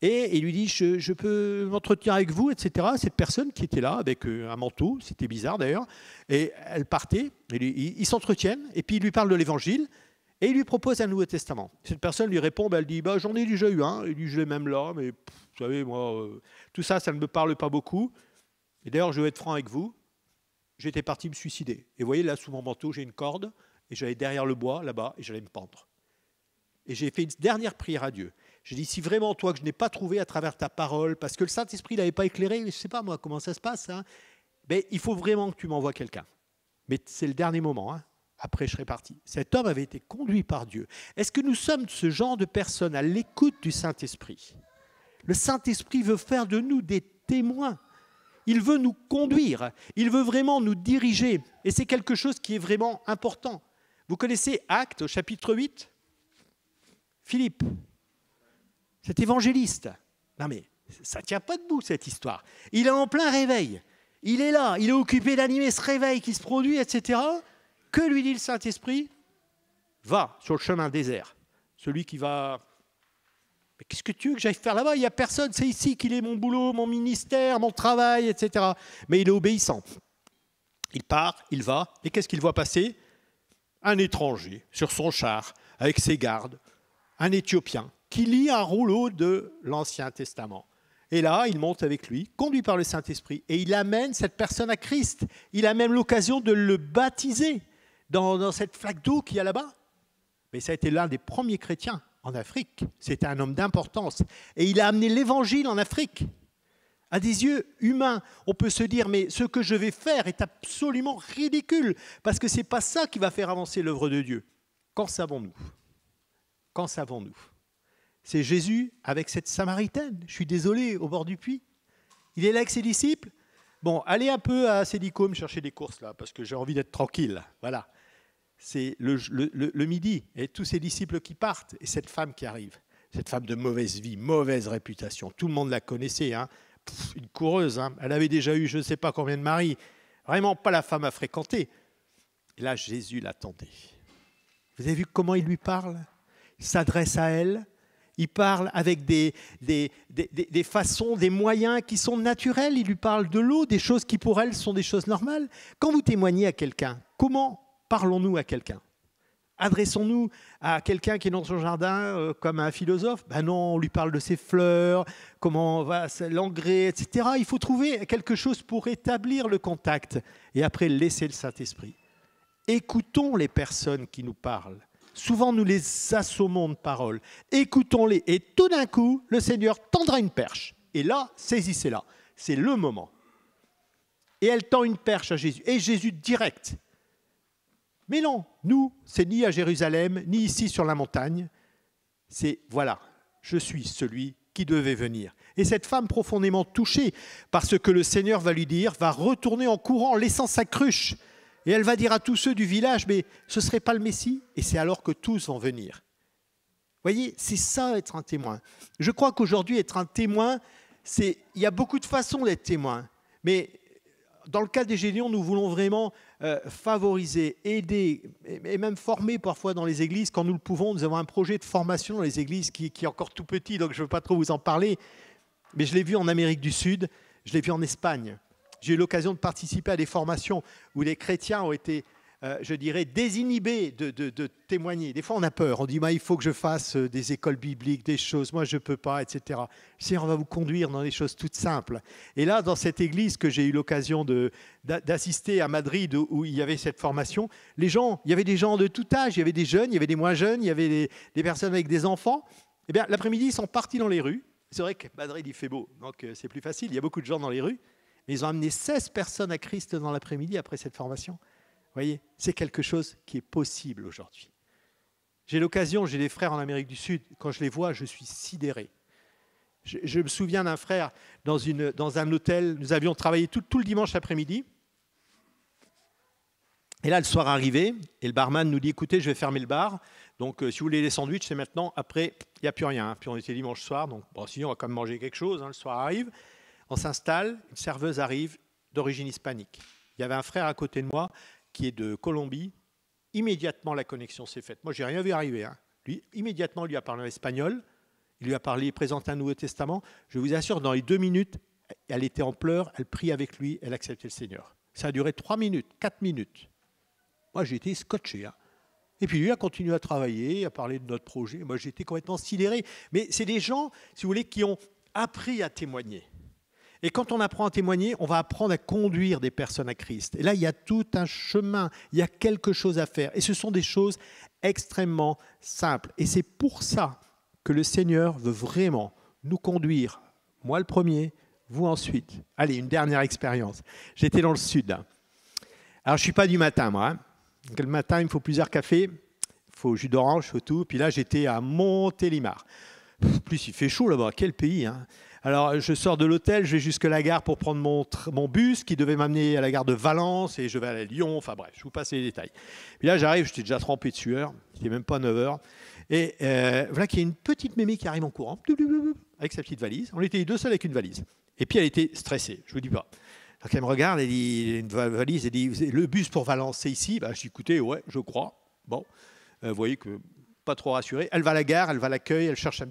et il lui dit, je peux m'entretenir avec vous, etc. Cette personne qui était là, avec un manteau, c'était bizarre d'ailleurs, et elle partait, ils s'entretiennent, et puis il lui parle de l'Évangile, et il lui propose un Nouveau Testament. Cette personne lui répond, elle dit, j'en ai déjà eu un, il dit, je l'ai même là, mais vous savez, moi, tout ça, ça ne me parle pas beaucoup. Et d'ailleurs, je vais être franc avec vous, j'étais parti me suicider. Et vous voyez, là, sous mon manteau, j'ai une corde, et j'allais derrière le bois, là-bas, et j'allais me pendre. Et j'ai fait une dernière prière à Dieu. J'ai dit, si vraiment, toi, que je n'ai pas trouvé à travers ta parole, parce que le Saint-Esprit ne l'avait pas éclairé, je ne sais pas, moi, comment ça se passe, hein, mais il faut vraiment que tu m'envoies quelqu'un. Mais c'est le dernier moment, hein. Après, je serai parti. Cet homme avait été conduit par Dieu. Est-ce que nous sommes ce genre de personnes à l'écoute du Saint-Esprit? Le Saint-Esprit veut faire de nous des témoins. Il veut nous conduire. Il veut vraiment nous diriger. Et c'est quelque chose qui est vraiment important. Vous connaissez Actes au chapitre 8? Philippe, cet évangéliste. Non mais, ça ne tient pas debout cette histoire. Il est en plein réveil. Il est là, il est occupé d'animer ce réveil qui se produit, etc. Que lui dit le Saint-Esprit? Va sur le chemin désert. Celui qui va... Mais qu'est-ce que tu veux que j'aille faire là-bas? Il n'y a personne, c'est ici qu'il est mon boulot, mon ministère, mon travail, etc. Mais il est obéissant. Il part, il va, et qu'est-ce qu'il voit passer? Un étranger sur son char, avec ses gardes, un Éthiopien, qui lit un rouleau de l'Ancien Testament. Et là, il monte avec lui, conduit par le Saint-Esprit, et il amène cette personne à Christ. Il a même l'occasion de le baptiser dans cette flaque d'eau qu'il y a là-bas. Mais ça a été l'un des premiers chrétiens en Afrique. C'était un homme d'importance. Et il a amené l'évangile en Afrique. À des yeux humains, on peut se dire, mais ce que je vais faire est absolument ridicule, parce que ce n'est pas ça qui va faire avancer l'œuvre de Dieu. Qu'en savons-nous? Qu'en savons-nous? C'est Jésus avec cette Samaritaine, je suis désolé, au bord du puits. Il est là avec ses disciples. Bon, allez un peu à Sédico me chercher des courses, là, parce que j'ai envie d'être tranquille. Voilà. C'est le midi, et tous ses disciples qui partent, et cette femme qui arrive. Cette femme de mauvaise vie, mauvaise réputation. Tout le monde la connaissait, hein. Une coureuse. Hein. Elle avait déjà eu je ne sais pas combien de maris. Vraiment pas la femme à fréquenter. Et là, Jésus l'attendait. Vous avez vu comment il lui parle? Il s'adresse à elle. Il parle avec des façons, des moyens qui sont naturels. Il lui parle de l'eau, des choses qui pour elle sont des choses normales. Quand vous témoignez à quelqu'un, comment parlons-nous à quelqu'un? Adressons-nous à quelqu'un qui est dans son jardin comme un philosophe? Ben non, on lui parle de ses fleurs, comment on va l'engrais, etc. Il faut trouver quelque chose pour établir le contact et après laisser le Saint-Esprit. Écoutons les personnes qui nous parlent. Souvent, nous les assommons de paroles. Écoutons-les et tout d'un coup, le Seigneur tendra une perche. Et là, saisissez-la. C'est le moment. Et elle tend une perche à Jésus. Et Jésus direct. Mais non, nous, c'est ni à Jérusalem, ni ici sur la montagne. C'est, voilà, je suis celui qui devait venir. Et cette femme profondément touchée par ce que le Seigneur va lui dire, va retourner en courant, laissant sa cruche. Et elle va dire à tous ceux du village, mais ce ne serait pas le Messie? Et c'est alors que tous vont venir. Vous voyez, c'est ça être un témoin. Je crois qu'aujourd'hui, être un témoin, il y a beaucoup de façons d'être témoin. Mais dans le cas des Gédéons, nous voulons vraiment favoriser, aider et même former parfois dans les églises quand nous le pouvons. Nous avons un projet de formation dans les églises qui est encore tout petit, donc je ne veux pas trop vous en parler. Mais je l'ai vu en Amérique du Sud, je l'ai vu en Espagne. J'ai eu l'occasion de participer à des formations où les chrétiens ont été, je dirais, désinhibés de témoigner. Des fois, on a peur. On dit, il faut que je fasse des écoles bibliques, des choses. Moi, je ne peux pas, etc. Le Seigneur va vous conduire dans des choses toutes simples. Et là, dans cette église que j'ai eu l'occasion d'assister à Madrid, où il y avait cette formation, il y avait des gens de tout âge. Il y avait des jeunes, il y avait des moins jeunes, il y avait des personnes avec des enfants. Eh bien, l'après-midi, ils sont partis dans les rues. C'est vrai que Madrid, il fait beau, donc c'est plus facile. Il y a beaucoup de gens dans les rues. Ils ont amené 16 personnes à Christ dans l'après-midi après cette formation. Vous voyez, c'est quelque chose qui est possible aujourd'hui. J'ai des frères en Amérique du Sud, quand je les vois, je suis sidéré. Je me souviens d'un frère dans un hôtel, nous avions travaillé tout le dimanche après-midi. Et là, le soir arrivé, et le barman nous dit, écoutez, je vais fermer le bar, donc si vous voulez les sandwichs, c'est maintenant, après, il n'y a plus rien. Puis on était dimanche soir, donc bon, sinon on va quand même manger quelque chose, le soir arrive. On s'installe, une serveuse arrive d'origine hispanique. Il y avait un frère à côté de moi qui est de Colombie. Immédiatement, la connexion s'est faite. Moi, je n'ai rien vu arriver. Lui, immédiatement, il lui a parlé en espagnol. Il lui a parlé, présenté un Nouveau Testament. Je vous assure, dans les 2 minutes, elle était en pleurs, elle prie avec lui, elle acceptait le Seigneur. Ça a duré 3 minutes, 4 minutes. Moi, j'ai été scotché. Et puis lui a continué à travailler, à parler de notre projet. Moi, j'ai été complètement sidéré. Mais c'est des gens, si vous voulez, qui ont appris à témoigner. Et quand on apprend à témoigner, on va apprendre à conduire des personnes à Christ. Et là, il y a tout un chemin, il y a quelque chose à faire. Et ce sont des choses extrêmement simples. Et c'est pour ça que le Seigneur veut vraiment nous conduire. Moi le premier, vous ensuite. Allez, une dernière expérience. J'étais dans le sud. Là. Alors, je ne suis pas du matin, moi. Donc, le matin, il me faut plusieurs cafés. Il faut jus d'orange, il faut tout. Puis là, j'étais à Montélimar. En plus, il fait chaud là-bas. Quel pays, hein. Alors, je sors de l'hôtel, je vais jusqu'à la gare pour prendre mon bus qui devait m'amener à la gare de Valence et je vais aller à Lyon. Enfin bref, je vous passe les détails. Puis là, j'arrive, j'étais déjà trempé de sueur. Il n'était même pas 9 heures. Et voilà qu'il y a une petite mémé qui arrive en courant avec sa petite valise. On était deux seuls avec une valise. Et puis, elle était stressée, je ne vous dis pas. Donc, elle me regarde, elle dit, une valise, elle dit, le bus pour Valence, c'est ici. Bah, je dis, écoutez, ouais, je crois. Bon, vous voyez que... pas trop rassurée. Elle va à la gare, elle va à l'accueil, elle cherche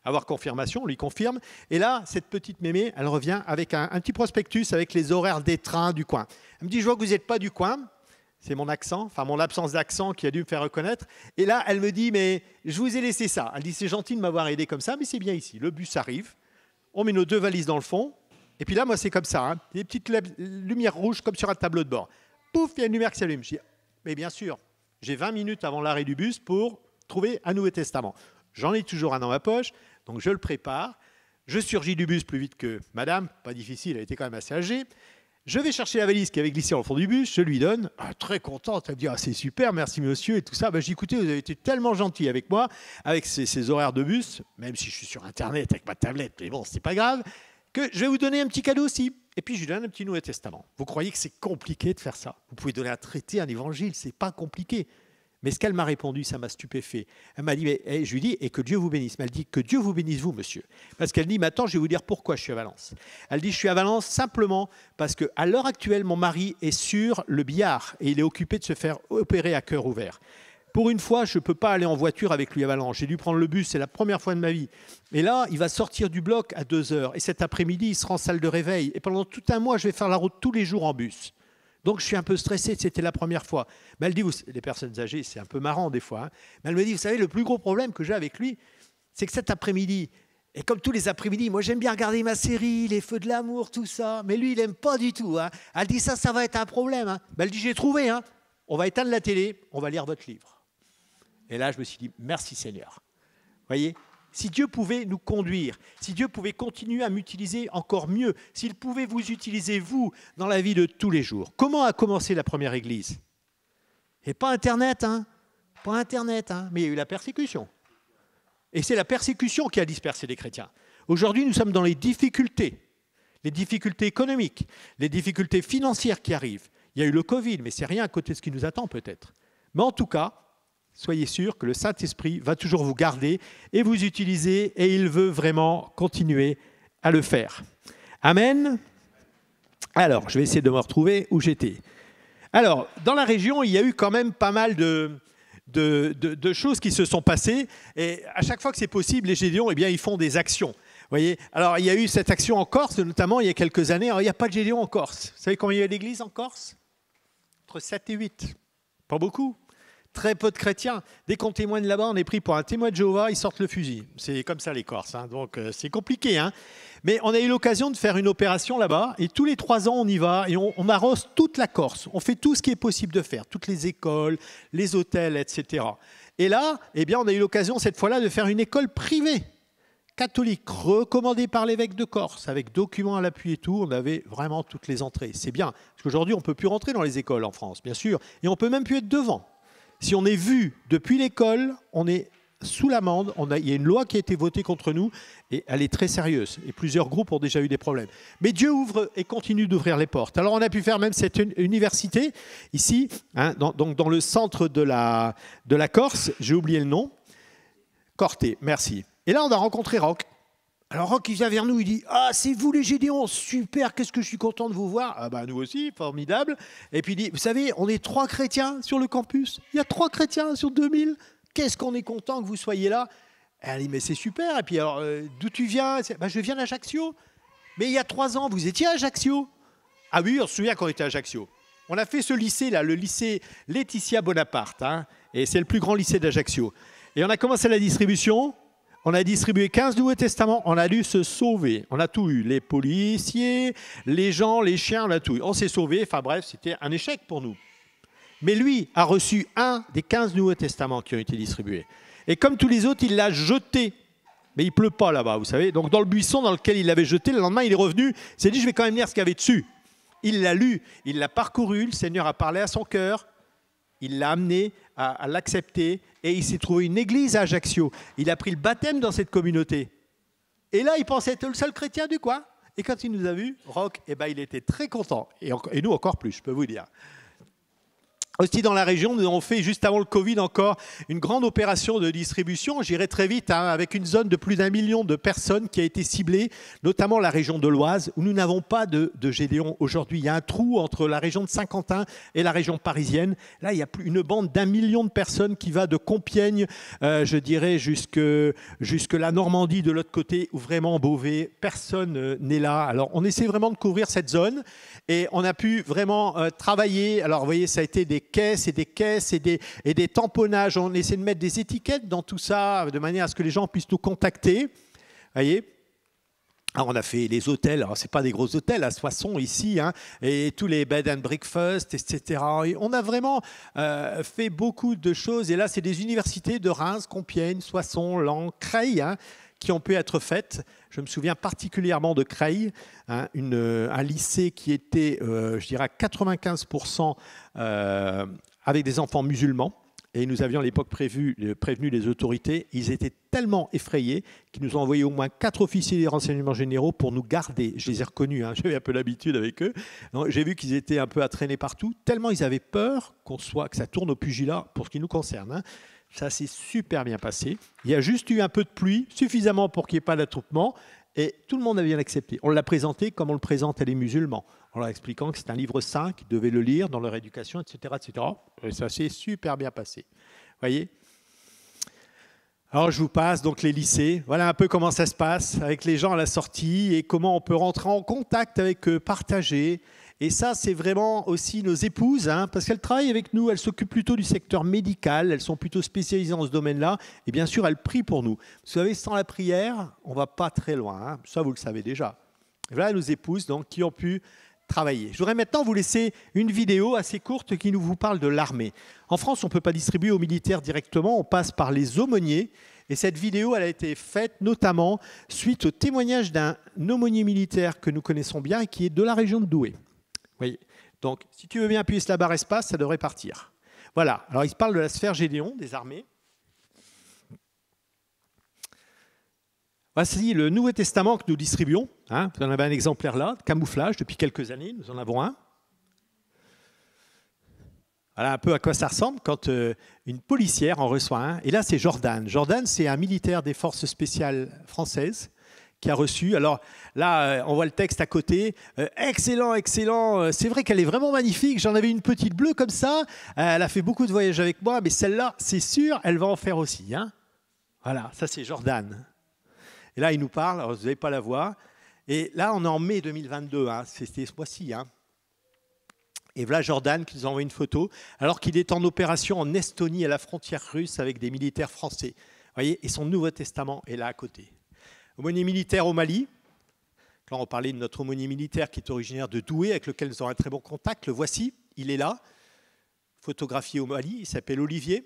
avoir confirmation, on lui confirme. Et là, cette petite mémé, elle revient avec un petit prospectus avec les horaires des trains du coin. Elle me dit, je vois que vous n'êtes pas du coin. C'est mon accent, enfin mon absence d'accent qui a dû me faire reconnaître. Et là, elle me dit, mais je vous ai laissé ça. Elle dit, c'est gentil de m'avoir aidé comme ça, mais c'est bien ici. Le bus arrive, on met nos 2 valises dans le fond. Et puis là, moi, c'est comme ça. Hein. Des petites lumières rouges comme sur un tableau de bord. Pouf, il y a une lumière qui s'allume. Je dis, mais bien sûr, j'ai 20 minutes avant l'arrêt du bus pour trouver un Nouveau Testament. J'en ai toujours un dans ma poche, donc je le prépare. Je surgis du bus plus vite que madame, pas difficile, elle était quand même assez âgée. Je vais chercher la valise qui avait glissé au fond du bus, je lui donne, très contente, elle me dit « c'est super, merci monsieur » et tout ça. Je dis « écoutez, vous avez été tellement gentil avec moi, avec ces horaires de bus, même si je suis sur Internet avec ma tablette, mais bon, c'est pas grave, que je vais vous donner un petit cadeau aussi. » Et puis je lui donne un petit Nouveau Testament. Vous croyez que c'est compliqué de faire ça? Vous pouvez donner un traité, un évangile, c'est pas compliqué. Mais ce qu'elle m'a répondu, ça m'a stupéfait. Elle m'a dit, je lui dis, et que Dieu vous bénisse. Mais elle dit, que Dieu vous bénisse vous, monsieur. Parce qu'elle dit, mais attends, je vais vous dire pourquoi je suis à Valence. Elle dit, je suis à Valence simplement parce qu'à l'heure actuelle, mon mari est sur le billard et il est occupé de se faire opérer à cœur ouvert. Pour une fois, je ne peux pas aller en voiture avec lui à Valence. J'ai dû prendre le bus, c'est la première fois de ma vie. Et là, il va sortir du bloc à 2 heures. Et cet après-midi, il sera en salle de réveil. Et pendant tout un mois, je vais faire la route tous les jours en bus. Donc, je suis un peu stressé, c'était la première fois. Mais elle dit, les personnes âgées, c'est un peu marrant des fois. Hein. Mais elle me dit, vous savez, le plus gros problème que j'ai avec lui, c'est que cet après-midi, et comme tous les après-midi, moi j'aime bien regarder ma série, les feux de l'amour, tout ça. Mais lui, il n'aime pas du tout. Hein. Elle dit, ça va être un problème. Hein. Elle dit, j'ai trouvé. Hein. On va éteindre la télé, on va lire votre livre. Et là, je me suis dit, merci Seigneur. Vous voyez ? Si Dieu pouvait nous conduire, si Dieu pouvait continuer à m'utiliser encore mieux, s'il pouvait vous utiliser, vous, dans la vie de tous les jours. Comment a commencé la première église? Et pas Internet, hein? Pas Internet, hein? Mais il y a eu la persécution. Et c'est la persécution qui a dispersé les chrétiens. Aujourd'hui, nous sommes dans les difficultés économiques, les difficultés financières qui arrivent. Il y a eu le Covid, mais c'est rien à côté de ce qui nous attend peut-être. Mais en tout cas, soyez sûrs que le Saint-Esprit va toujours vous garder et vous utiliser et il veut vraiment continuer à le faire. Amen. Alors, je vais essayer de me retrouver où j'étais. Alors, dans la région, il y a eu quand même pas mal de choses qui se sont passées et à chaque fois que c'est possible, les Gédéons, eh bien, ils font des actions. Vous voyez. Alors, il y a eu cette action en Corse, notamment il y a quelques années. Alors, il n'y a pas de Gédéon en Corse. Vous savez combien il y a d'églises en Corse? Entre 7 et 8. Pas beaucoup. Très peu de chrétiens. Dès qu'on témoigne là-bas, on est pris pour un témoin de Jéhovah, ils sortent le fusil. C'est comme ça les Corses, hein. Donc c'est compliqué. Hein. Mais on a eu l'occasion de faire une opération là-bas, et tous les 3 ans, on y va, et on arrose toute la Corse. On fait tout ce qui est possible de faire, toutes les écoles, les hôtels, etc. Et là, eh bien, on a eu l'occasion cette fois-là de faire une école privée, catholique, recommandée par l'évêque de Corse, avec documents à l'appui et tout. On avait vraiment toutes les entrées. C'est bien, parce qu'aujourd'hui, on ne peut plus rentrer dans les écoles en France, bien sûr, et on ne peut même plus être devant. Si on est vu depuis l'école, on est sous l'amende. Il y a une loi qui a été votée contre nous et elle est très sérieuse. Et plusieurs groupes ont déjà eu des problèmes. Mais Dieu ouvre et continue d'ouvrir les portes. Alors on a pu faire même cette université ici, hein, dans le centre de la Corse. J'ai oublié le nom. Corté, merci. Et là on a rencontré Roch. Alors Roch, il vient vers nous, il dit « Ah, c'est vous les Gédéons, super, qu'est-ce que je suis content de vous voir. » Ah ben nous aussi, formidable. Et puis il dit « Vous savez, on est 3 chrétiens sur le campus. Il y a 3 chrétiens sur 2000. Qu'est-ce qu'on est content que vous soyez là. » Elle dit « Mais c'est super. » Et puis alors, d'où tu viens? Ben, je viens d'Ajaccio. Mais il y a 3 ans, vous étiez à Ajaccio? Ah oui, on se souvient qu'on était à Ajaccio. On a fait ce lycée-là, le lycée Laetitia Bonaparte. Hein, et c'est le plus grand lycée d'Ajaccio. Et on a commencé la distribution. On a distribué 15 Nouveaux Testaments, on a dû se sauver. On a tout eu, les policiers, les gens, les chiens, on a tout eu. On s'est sauvés, enfin bref, c'était un échec pour nous. Mais lui a reçu un des 15 Nouveaux Testaments qui ont été distribués. Et comme tous les autres, il l'a jeté. Mais il ne pleut pas là-bas, vous savez. Donc dans le buisson dans lequel il l'avait jeté, le lendemain, il est revenu. Il s'est dit, je vais quand même lire ce qu'il y avait dessus. Il l'a lu, il l'a parcouru, le Seigneur a parlé à son cœur. Il l'a amené à l'accepter et il s'est trouvé une église à Ajaccio. Il a pris le baptême dans cette communauté. Et là, il pensait être le seul chrétien du coin. Et quand il nous a vus, Roch, eh ben, il était très content. Et nous encore plus, je peux vous dire. Aussi dans la région, nous avons fait juste avant le Covid encore une grande opération de distribution, j'irai très vite, hein, avec une zone de plus d'1 million de personnes qui a été ciblée, notamment la région de l'Oise, où nous n'avons pas de Gédéon aujourd'hui. Il y a un trou entre la région de Saint-Quentin et la région parisienne. Là, il y a une bande d'1 million de personnes qui va de Compiègne, je dirais, jusque la Normandie de l'autre côté, où vraiment Beauvais, personne n'est là. Alors, on essaie vraiment de couvrir cette zone et on a pu vraiment travailler. Alors, vous voyez, ça a été des caisses et des tamponnages. On essaie de mettre des étiquettes dans tout ça de manière à ce que les gens puissent nous contacter. Voyez. Alors on a fait les hôtels, alors ce n'est pas des gros hôtels à Soissons ici, hein, et tous les bed and breakfast, etc. Et on a vraiment fait beaucoup de choses. Et là, c'est des universités de Reims, Compiègne, Soissons, Laon, Creil, hein, qui ont pu être faites. Je me souviens particulièrement de Creil, hein, un lycée qui était, je dirais, à 95% avec des enfants musulmans. Et nous avions à l'époque prévenu les autorités. Ils étaient tellement effrayés qu'ils nous ont envoyé au moins 4 officiers des renseignements généraux pour nous garder. Je les ai reconnus, hein, j'avais un peu l'habitude avec eux. J'ai vu qu'ils étaient un peu à traîner partout, tellement ils avaient peur que ça tourne au pugilat pour ce qui nous concerne. Hein. Ça s'est super bien passé. Il y a juste eu un peu de pluie, suffisamment pour qu'il n'y ait pas d'attroupement, et tout le monde a bien accepté. On l'a présenté comme on le présente à les musulmans, en leur expliquant que c'est un livre saint, qu'ils devaient le lire dans leur éducation, etc. etc. Et ça s'est super bien passé. Voyez ? Alors je vous passe donc les lycées. Voilà un peu comment ça se passe avec les gens à la sortie et comment on peut rentrer en contact avec eux, partager. Et ça, c'est vraiment aussi nos épouses, hein, parce qu'elles travaillent avec nous, elles s'occupent plutôt du secteur médical, elles sont plutôt spécialisées dans ce domaine-là, et bien sûr, elles prient pour nous. Vous savez, sans la prière, on ne va pas très loin, hein, ça vous le savez déjà. Et voilà nos épouses donc, qui ont pu travailler. Je voudrais maintenant vous laisser une vidéo assez courte qui nous vous parle de l'armée. En France, on ne peut pas distribuer aux militaires directement, on passe par les aumôniers. Et cette vidéo, elle a été faite notamment suite au témoignage d'un aumônier militaire que nous connaissons bien et qui est de la région de Douai. Voyez. Donc, si tu veux bien appuyer sur la barre espace, ça devrait partir. Voilà. Alors, il se parle de la sphère Gédéon, des armées. Voici le Nouveau Testament que nous distribuons. Hein. Vous en avez un exemplaire là, de camouflage, depuis quelques années, nous en avons un. Voilà un peu à quoi ça ressemble quand une policière en reçoit un. Et là, c'est Jordan. Jordan, c'est un militaire des forces spéciales françaises qui a reçu. Alors là, on voit le texte à côté. Excellent, excellent. C'est vrai qu'elle est vraiment magnifique. J'en avais une petite bleue comme ça. Elle a fait beaucoup de voyages avec moi, mais celle-là, c'est sûr, elle va en faire aussi. Hein. Voilà, ça c'est Jordan. Et là, il nous parle. Alors, vous n'allez pas la voir. Et là, on est en mai 2022. Hein. C'était ce mois-ci. Hein. Et voilà Jordan qui nous envoie une photo, alors qu'il est en opération en Estonie à la frontière russe avec des militaires français. Vous voyez, et son Nouveau Testament est là à côté. Aumônier militaire au Mali. Là, on parlait de notre aumônier militaire qui est originaire de Douai, avec lequel nous avons un très bon contact. Le voici, il est là, photographié au Mali, il s'appelle Olivier.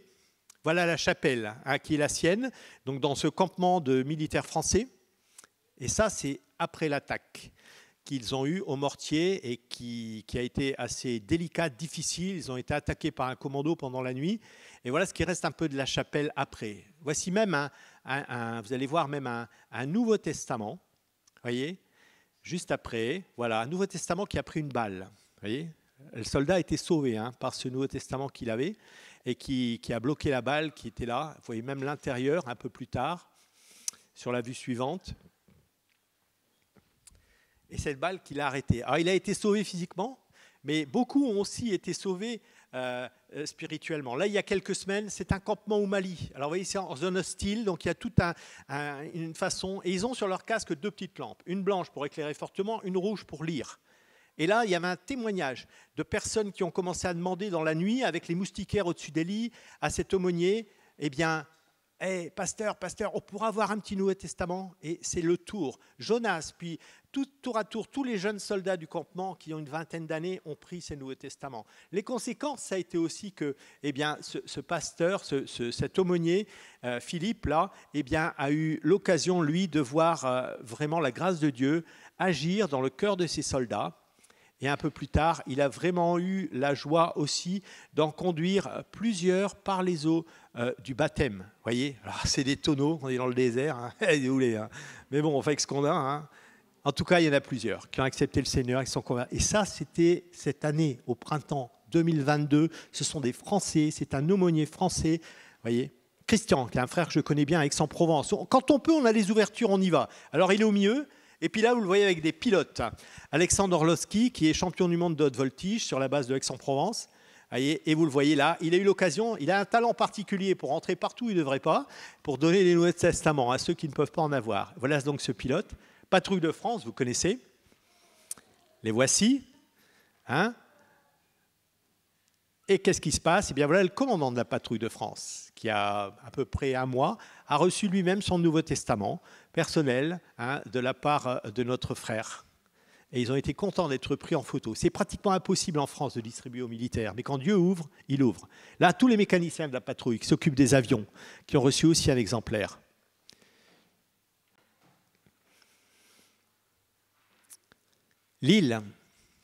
Voilà la chapelle hein, qui est la sienne, donc dans ce campement de militaires français. Et ça, c'est après l'attaque qu'ils ont eu au mortier et qui a été assez délicat, difficile. Ils ont été attaqués par un commando pendant la nuit. Et voilà ce qui reste un peu de la chapelle après. Voici même, vous allez voir même un Nouveau Testament, voyez, juste après. Voilà, un Nouveau Testament qui a pris une balle. Voyez, le soldat a été sauvé hein, par ce Nouveau Testament qu'il avait et qui a bloqué la balle qui était là. Vous voyez même l'intérieur un peu plus tard, sur la vue suivante. Et cette balle qu'il a arrêtée. Alors, il a été sauvé physiquement, mais beaucoup ont aussi été sauvés spirituellement. Là, il y a quelques semaines, c'est un campement au Mali. Alors, vous voyez, c'est en zone hostile, donc il y a toute une façon. Et ils ont sur leur casque 2 petites lampes. Une blanche pour éclairer fortement, une rouge pour lire. Et là, il y avait un témoignage de personnes qui ont commencé à demander dans la nuit, avec les moustiquaires au-dessus des lits, à cet aumônier, eh bien, hey, pasteur, on pourra avoir un petit Nouveau Testament? Et c'est le tour. Jonas, puis tour à tour, tous les jeunes soldats du campement qui ont une vingtaine d'années ont pris ces Nouveaux Testaments. Les conséquences, ça a été aussi que eh bien, ce pasteur, cet aumônier, Philippe, là, eh bien, a eu l'occasion, lui, de voir vraiment la grâce de Dieu agir dans le cœur de ses soldats. Et un peu plus tard, il a vraiment eu la joie aussi d'en conduire plusieurs par les eaux du baptême. Vous voyez, alors c'est des tonneaux, on est dans le désert, hein. Désolé, hein. Mais bon, on fait avec ce qu'on a. Hein. En tout cas, il y en a plusieurs qui ont accepté le Seigneur et qui sont convertis. Et ça, c'était cette année, au printemps 2022. Ce sont des Français, c'est un aumônier français. Vous voyez, Christian, qui est un frère que je connais bien à Aix-en-Provence. Quand on peut, on a les ouvertures, on y va. Alors, il est au milieu. Et puis là, vous le voyez avec des pilotes. Alexandre Orlowski, qui est champion du monde de haute voltige sur la base de Aix-en-Provence. Et vous le voyez là, il a eu l'occasion, il a un talent particulier pour rentrer partout où il ne devrait pas, pour donner les Nouveaux Testaments à ceux qui ne peuvent pas en avoir. Voilà donc ce pilote. Patrouille de France, vous connaissez. Les voici. Hein? Et qu'est-ce qui se passe? Eh bien voilà, le commandant de la patrouille de France, qui a à peu près un mois, a reçu lui-même son Nouveau Testament personnel, hein, de la part de notre frère. Et ils ont été contents d'être pris en photo. C'est pratiquement impossible en France de distribuer aux militaires, mais quand Dieu ouvre, il ouvre. Là, tous les mécaniciens de la patrouille qui s'occupent des avions, qui ont reçu aussi un exemplaire. Lille.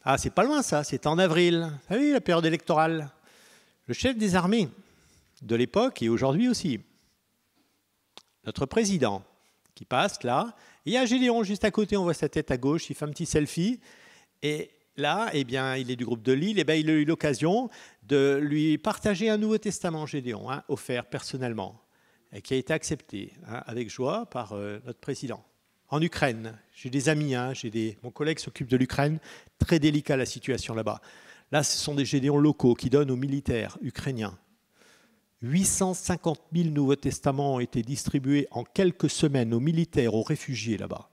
Ah, c'est pas loin ça, c'est en avril. Ah oui, la période électorale. Le chef des armées de l'époque et aujourd'hui aussi, notre président, qui passe là. Il y a Gédéon juste à côté, on voit sa tête à gauche, il fait un petit selfie. Et là, eh bien, il est du groupe de Lille, eh bien, il a eu l'occasion de lui partager un Nouveau Testament, Gédéon, hein, offert personnellement, et qui a été accepté hein, avec joie par notre président. En Ukraine, j'ai des amis, hein, mon collègue s'occupe de l'Ukraine, très délicat la situation là-bas. Là, ce sont des Gédéons locaux qui donnent aux militaires ukrainiens. 850 000 Nouveaux Testaments ont été distribués en quelques semaines aux militaires, aux réfugiés là-bas.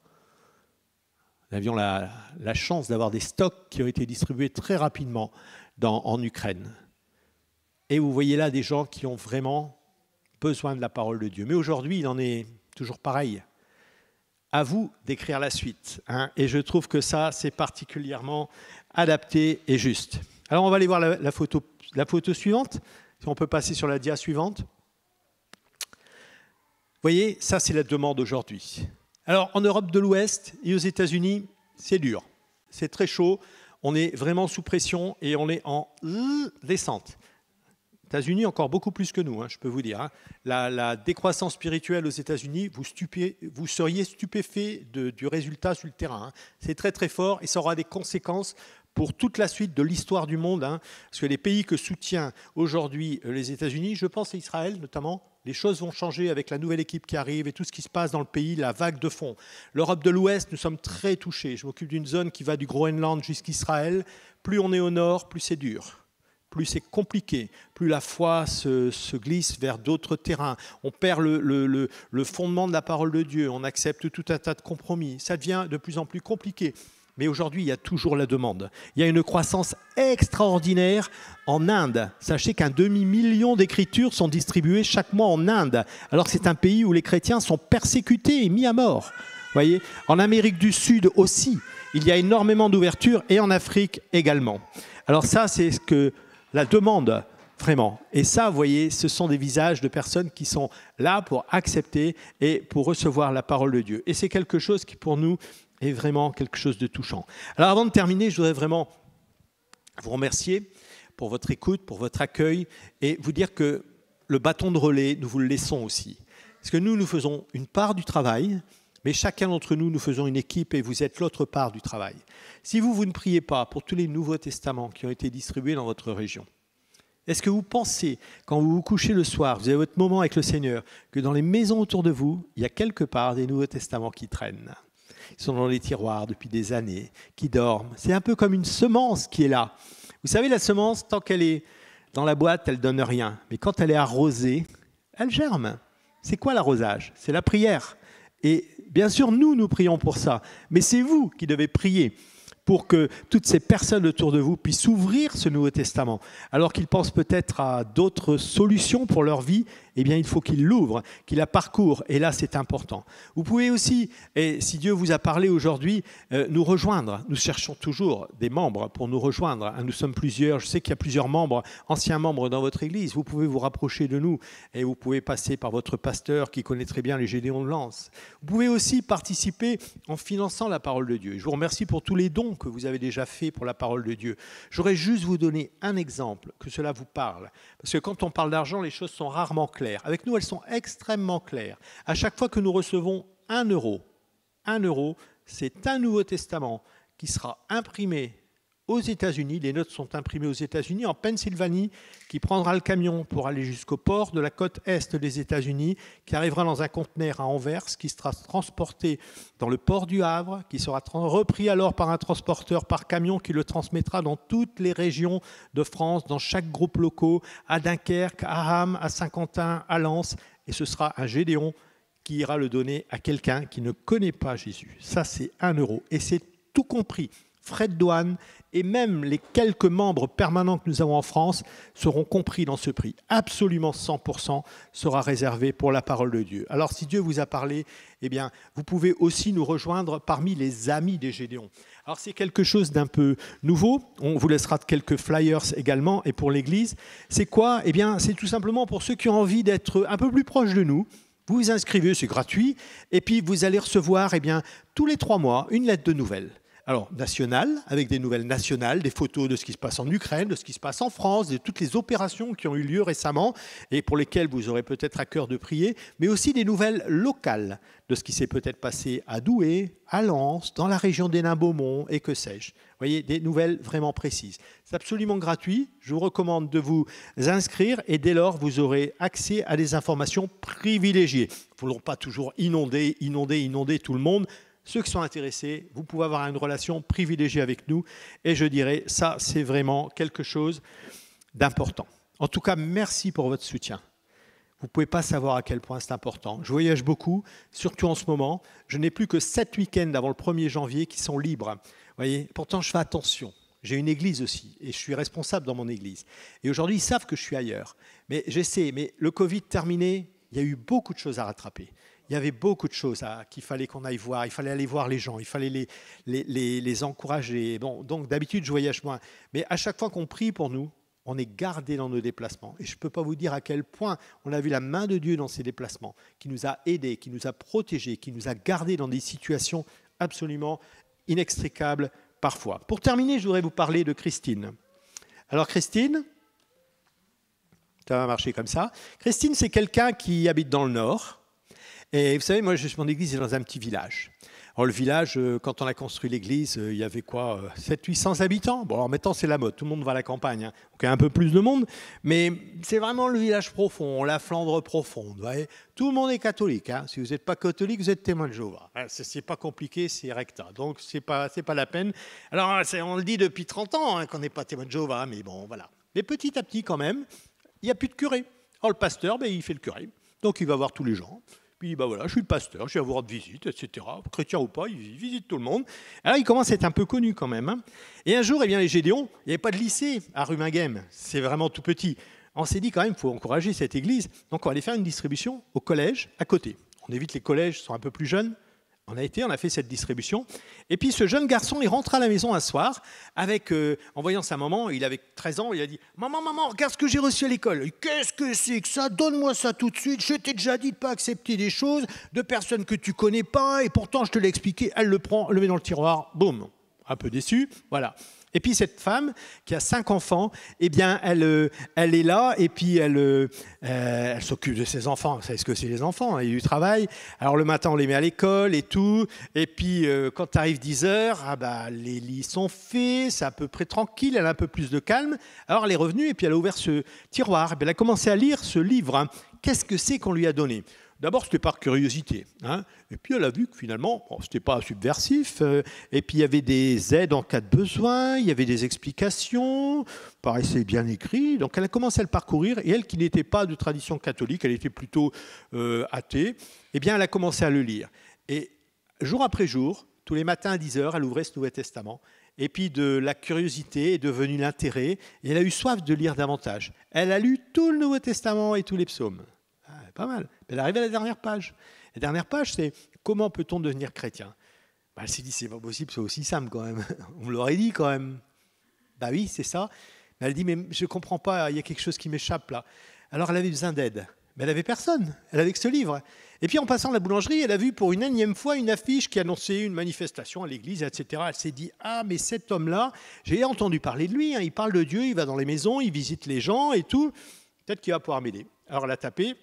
Nous avions la chance d'avoir des stocks qui ont été distribués très rapidement en Ukraine. Et vous voyez là des gens qui ont vraiment besoin de la parole de Dieu. Mais aujourd'hui, il en est toujours pareil. À vous d'écrire la suite. Hein, et je trouve que ça, c'est particulièrement adapté et juste. Alors, on va aller voir la photo suivante. Si on peut passer sur la dia suivante. Vous voyez, ça, c'est la demande aujourd'hui. Alors, en Europe de l'Ouest et aux États-Unis, c'est dur. C'est très chaud. On est vraiment sous pression et on est en descente. Les États-Unis, encore beaucoup plus que nous, hein, je peux vous dire. Hein. La décroissance spirituelle aux États-Unis, vous seriez stupéfait du résultat sur le terrain. Hein. C'est très, très fort et ça aura des conséquences pour toute la suite de l'histoire du monde, hein, parce que les pays que soutient aujourd'hui les États-Unis, je pense à Israël notamment, les choses vont changer avec la nouvelle équipe qui arrive et tout ce qui se passe dans le pays, la vague de fond. L'Europe de l'Ouest, nous sommes très touchés. Je m'occupe d'une zone qui va du Groenland jusqu'Israël. Plus on est au nord, plus c'est dur, plus c'est compliqué, plus la foi se glisse vers d'autres terrains. On perd le fondement de la parole de Dieu, on accepte tout un tas de compromis. Ça devient de plus en plus compliqué. Mais aujourd'hui, il y a toujours la demande. Il y a une croissance extraordinaire en Inde. Sachez qu'un demi-million d'écritures sont distribuées chaque mois en Inde. Alors que c'est un pays où les chrétiens sont persécutés et mis à mort. Voyez, en Amérique du Sud aussi, il y a énormément d'ouvertures et en Afrique également. Alors ça, c'est ce que la demande vraiment. Et ça, vous voyez, ce sont des visages de personnes qui sont là pour accepter et pour recevoir la parole de Dieu. Et c'est quelque chose qui, pour nous, est vraiment quelque chose de touchant. Alors avant de terminer, je voudrais vraiment vous remercier pour votre écoute, pour votre accueil et vous dire que le bâton de relais, nous vous le laissons aussi. Parce que nous faisons une part du travail, mais chacun d'entre nous, nous faisons une équipe et vous êtes l'autre part du travail. Si vous ne priez pas pour tous les Nouveaux Testaments qui ont été distribués dans votre région, est-ce que vous pensez, quand vous vous couchez le soir, vous avez votre moment avec le Seigneur, que dans les maisons autour de vous, il y a quelque part des Nouveaux Testaments qui traînent ? Ils sont dans les tiroirs depuis des années, qui dorment. C'est un peu comme une semence qui est là. Vous savez, la semence, tant qu'elle est dans la boîte, elle ne donne rien. Mais quand elle est arrosée, elle germe. C'est quoi l'arrosage? C'est la prière. Et bien sûr, nous prions pour ça. Mais c'est vous qui devez prier pour que toutes ces personnes autour de vous puissent ouvrir ce Nouveau Testament. Alors qu'ils pensent peut-être à d'autres solutions pour leur vie, eh bien, il faut qu'ils l'ouvrent, qu'ils la parcourent. Et là, c'est important. Vous pouvez aussi, et si Dieu vous a parlé aujourd'hui, nous rejoindre. Nous cherchons toujours des membres pour nous rejoindre. Nous sommes plusieurs. Je sais qu'il y a plusieurs membres, anciens membres dans votre église. Vous pouvez vous rapprocher de nous et vous pouvez passer par votre pasteur qui connaît très bien les Gédéons de Lens. Vous pouvez aussi participer en finançant la parole de Dieu. Je vous remercie pour tous les dons que vous avez déjà faits pour la parole de Dieu. J'aurais juste vous donner un exemple, que cela vous parle. Parce que quand on parle d'argent, les choses sont rarement claires. Avec nous, elles sont extrêmement claires. À chaque fois que nous recevons 1 euro, c'est un Nouveau Testament qui sera imprimé aux États-Unis. Les notes sont imprimées aux États-Unis, en Pennsylvanie, qui prendra le camion pour aller jusqu'au port de la côte est des États-Unis, qui arrivera dans un conteneur à Anvers, qui sera transporté dans le port du Havre, qui sera repris alors par un transporteur par camion qui le transmettra dans toutes les régions de France, dans chaque groupe local, à Dunkerque, à Ham, à Saint-Quentin, à Lens, et ce sera un Gédéon qui ira le donner à quelqu'un qui ne connaît pas Jésus. Ça, c'est 1 euro. Et c'est tout compris. Frais de douane et même les quelques membres permanents que nous avons en France seront compris dans ce prix. Absolument 100% sera réservé pour la parole de Dieu. Alors si Dieu vous a parlé, eh bien, vous pouvez aussi nous rejoindre parmi les amis des Gédéons. Alors c'est quelque chose d'un peu nouveau. On vous laissera quelques flyers également. Et pour l'Église, c'est quoi? Eh bien, c'est tout simplement pour ceux qui ont envie d'être un peu plus proches de nous. Vous vous inscrivez, c'est gratuit. Et puis vous allez recevoir, eh bien, tous les 3 mois, une lettre de nouvelles. Alors, nationale, avec des nouvelles nationales, des photos de ce qui se passe en Ukraine, de ce qui se passe en France, de toutes les opérations qui ont eu lieu récemment et pour lesquelles vous aurez peut-être à cœur de prier, mais aussi des nouvelles locales de ce qui s'est peut-être passé à Douai, à Lens, dans la région des Nains-Beaumont et que sais-je. Vous voyez, des nouvelles vraiment précises. C'est absolument gratuit. Je vous recommande de vous inscrire et dès lors, vous aurez accès à des informations privilégiées. Il ne faudra pas toujours inonder tout le monde. Ceux qui sont intéressés, vous pouvez avoir une relation privilégiée avec nous. Et je dirais, ça, c'est vraiment quelque chose d'important. En tout cas, merci pour votre soutien. Vous ne pouvez pas savoir à quel point c'est important. Je voyage beaucoup, surtout en ce moment. Je n'ai plus que 7 week-ends avant le 1er janvier qui sont libres. Vous voyez, pourtant, je fais attention. J'ai une église aussi et je suis responsable dans mon église. Et aujourd'hui, ils savent que je suis ailleurs. Mais j'essaie. Mais le Covid terminé, il y a eu beaucoup de choses à rattraper. Il y avait beaucoup de choses qu'il fallait qu'on aille voir. Il fallait aller voir les gens. Il fallait les encourager. Bon, donc, d'habitude, je voyage moins. Mais à chaque fois qu'on prie pour nous, on est gardé dans nos déplacements. Et je ne peux pas vous dire à quel point on a vu la main de Dieu dans ces déplacements, qui nous a aidés, qui nous a protégés, qui nous a gardés dans des situations absolument inextricables parfois. Pour terminer, je voudrais vous parler de Christine. Alors, Christine, ça va marcher comme ça. Christine, c'est quelqu'un qui habite dans le Nord. Et vous savez, moi, mon église est dans un petit village. Alors, le village, quand on a construit l'église, il y avait quoi 700-800 habitants. Bon, alors maintenant, c'est la mode. Tout le monde va à la campagne. Hein. Donc, il y a un peu plus de monde. Mais c'est vraiment le village profond, la Flandre profonde. Vous voyez, tout le monde est catholique. Hein. Si vous n'êtes pas catholique, vous êtes témoin de Jéhovah. C'est pas compliqué, c'est recta. Donc, c'est pas la peine. Alors, on le dit depuis 30 ans hein, qu'on n'est pas témoin de Jéhovah. Mais bon, voilà. Mais petit à petit, quand même, il n'y a plus de curé. Alors, le pasteur, il fait le curé. Donc, il va voir tous les gens. Puis, voilà, je suis le pasteur, je viens vous rendre visite, etc. Chrétien ou pas, il visite tout le monde. Alors, il commence à être un peu connu quand même. Hein. Et un jour, eh bien, les Gédéons, il n'y avait pas de lycée à Ruminguem. C'est vraiment tout petit. On s'est dit quand même, il faut encourager cette église. Donc, on va aller faire une distribution au collège à côté. On évite les collèges sont un peu plus jeunes. On a fait cette distribution. Et puis, ce jeune garçon, il rentre à la maison un soir, en voyant sa maman, il avait 13 ans, il a dit « Maman, regarde ce que j'ai reçu à l'école. Qu'est-ce que c'est que ça? Donne-moi ça tout de suite. Je t'ai déjà dit de ne pas accepter des choses de personnes que tu ne connais pas, et pourtant, je te l'ai expliqué. » Elle le prend, le met dans le tiroir, boum. Un peu déçu, voilà. Et puis cette femme qui a 5 enfants, eh bien, elle est là et puis elle s'occupe de ses enfants. Vous savez ce que c'est les enfants, il y a du travail. Alors le matin, on les met à l'école et tout. Et puis quand arrive 10 heures, les lits sont faits, c'est à peu près tranquille, elle a un peu plus de calme. Alors elle est revenue et puis elle a ouvert ce tiroir. Et puis elle a commencé à lire ce livre. Hein. Qu'est-ce que c'est qu'on lui a donné ? D'abord, c'était par curiosité. Hein. Et puis, elle a vu que finalement, ce n'était pas subversif. Et puis, il y avait des aides en cas de besoin. Il y avait des explications. Paraissait bien écrit. Donc, elle a commencé à le parcourir. Et elle, qui n'était pas de tradition catholique, elle était plutôt athée, eh bien, elle a commencé à le lire. Et jour après jour, tous les matins à 10 heures, elle ouvrait ce Nouveau Testament. et puis de la curiosité est devenu l'intérêt, et elle a eu soif de lire davantage. Elle a lu tout le Nouveau Testament et tous les psaumes. Ah, pas mal. Elle arrive à la dernière page. La dernière page, c'est « Comment peut-on devenir chrétien ?» Elle s'est dit « C'est pas possible, c'est aussi simple quand même. On me l'aurait dit quand même. » Bah oui, c'est ça. Elle dit « Mais je ne comprends pas, il y a quelque chose qui m'échappe là. » Alors elle avait besoin d'aide. Mais elle n'avait personne. Elle avait que ce livre. Et puis en passant à la boulangerie, elle a vu pour une énième fois une affiche qui annonçait une manifestation à l'église, etc. Elle s'est dit « Ah, mais cet homme-là, j'ai entendu parler de lui, hein, il parle de Dieu, il va dans les maisons, il visite les gens et tout. Peut-être qu'il va pouvoir m'aider. » Alors elle a tapé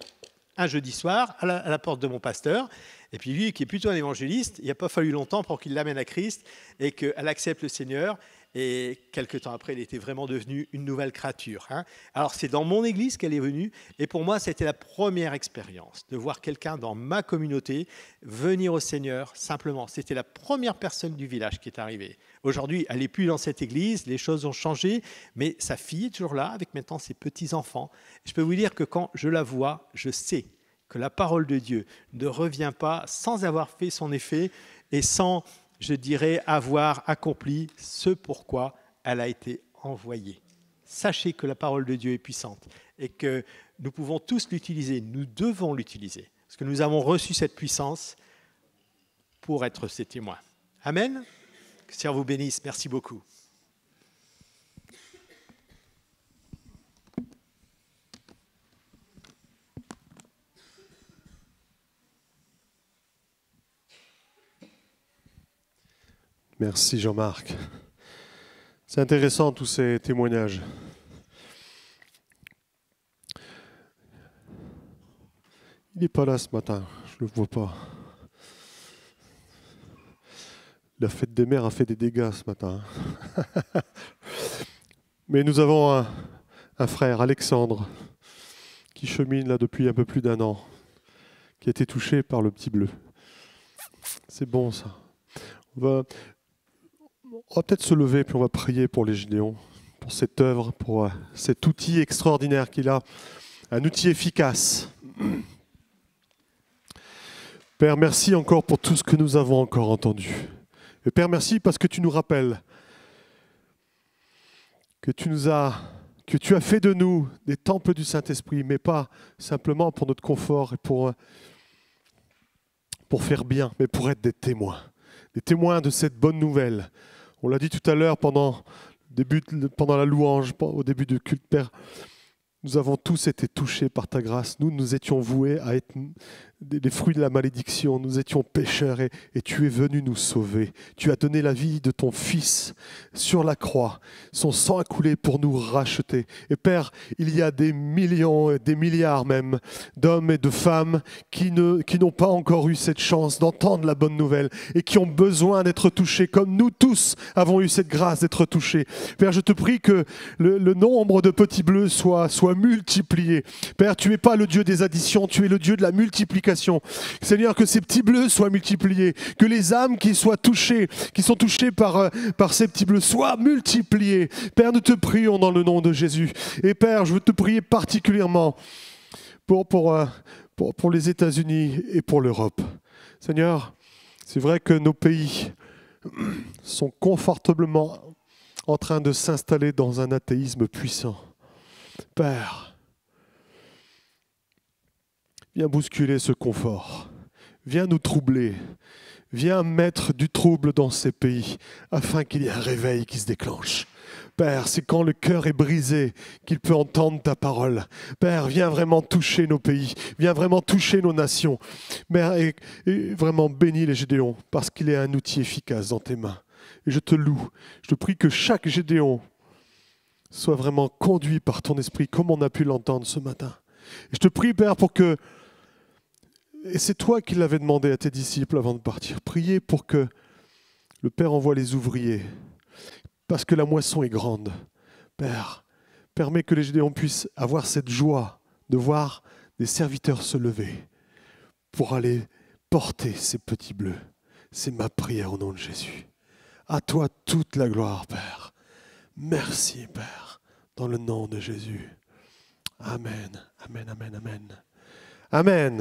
un jeudi soir à la porte de mon pasteur. Et puis lui, qui est plutôt un évangéliste, il n'a pas fallu longtemps pour qu'il l'amène à Christ et qu'elle accepte le Seigneur. Et quelques temps après, elle était vraiment devenue une nouvelle créature. Hein. Alors, c'est dans mon église qu'elle est venue. Et pour moi, c'était la première expérience de voir quelqu'un dans ma communauté venir au Seigneur simplement. C'était la première personne du village qui est arrivée. Aujourd'hui, elle n'est plus dans cette église. Les choses ont changé. Mais sa fille est toujours là avec maintenant ses petits-enfants. Je peux vous dire que quand je la vois, je sais que la parole de Dieu ne revient pas sans avoir fait son effet et sans, je dirais, avoir accompli ce pourquoi elle a été envoyée. Sachez que la parole de Dieu est puissante et que nous pouvons tous l'utiliser, nous devons l'utiliser, parce que nous avons reçu cette puissance pour être ses témoins. Amen. Que le Seigneur vous bénisse. Merci beaucoup. Merci Jean-Marc. C'est intéressant tous ces témoignages. Il n'est pas là ce matin, je ne le vois pas. La fête des mères a fait des dégâts ce matin. Mais nous avons un frère, Alexandre, qui chemine là depuis un peu plus d'1 an, qui a été touché par le petit bleu. C'est bon ça. On va peut-être se lever puis on va prier pour les Gédéons, pour cette œuvre, pour cet outil extraordinaire qu'il a, un outil efficace. Père, merci encore pour tout ce que nous avons encore entendu. Et Père, merci parce que tu nous rappelles que tu as fait de nous des temples du Saint-Esprit, mais pas simplement pour notre confort et pour faire bien, mais pour être des témoins de cette bonne nouvelle. On l'a dit tout à l'heure pendant la louange, au début du culte, Père, nous avons tous été touchés par ta grâce. Nous étions voués à être les fruits de la malédiction. Nous étions pécheurs et tu es venu nous sauver. Tu as donné la vie de ton Fils sur la croix. Son sang a coulé pour nous racheter. Et Père, il y a des millions, des milliards même, d'hommes et de femmes qui n'ont pas encore eu cette chance d'entendre la bonne nouvelle et qui ont besoin d'être touchés comme nous tous avons eu cette grâce d'être touchés. Père, je te prie que le nombre de petits bleus soit multiplié. Père, tu n'es pas le Dieu des additions, tu es le Dieu de la multiplication. Seigneur, que ces petits bleus soient multipliés, que les âmes qui sont touchées par ces petits bleus soient multipliées. Père, nous te prions dans le nom de Jésus. Et Père, je veux te prier particulièrement pour les États-Unis et pour l'Europe. Seigneur, c'est vrai que nos pays sont confortablement en train de s'installer dans un athéisme puissant. Père, viens bousculer ce confort, viens nous troubler, viens mettre du trouble dans ces pays afin qu'il y ait un réveil qui se déclenche. Père, c'est quand le cœur est brisé qu'il peut entendre ta parole. Père, viens vraiment toucher nos pays, viens vraiment toucher nos nations. Père, et vraiment bénis les Gédéons parce qu'il est un outil efficace dans tes mains. Et je te loue, je te prie que chaque Gédéon soit vraiment conduit par ton esprit comme on a pu l'entendre ce matin. Et je te prie, Père, pour que, et c'est toi qui l'avais demandé à tes disciples avant de partir, priez pour que le Père envoie les ouvriers, parce que la moisson est grande. Père, permets que les Gédéons puissent avoir cette joie de voir des serviteurs se lever pour aller porter ces petits bleus. C'est ma prière au nom de Jésus. À toi toute la gloire, Père. Merci, Père, dans le nom de Jésus. Amen, amen, amen, amen. Amen.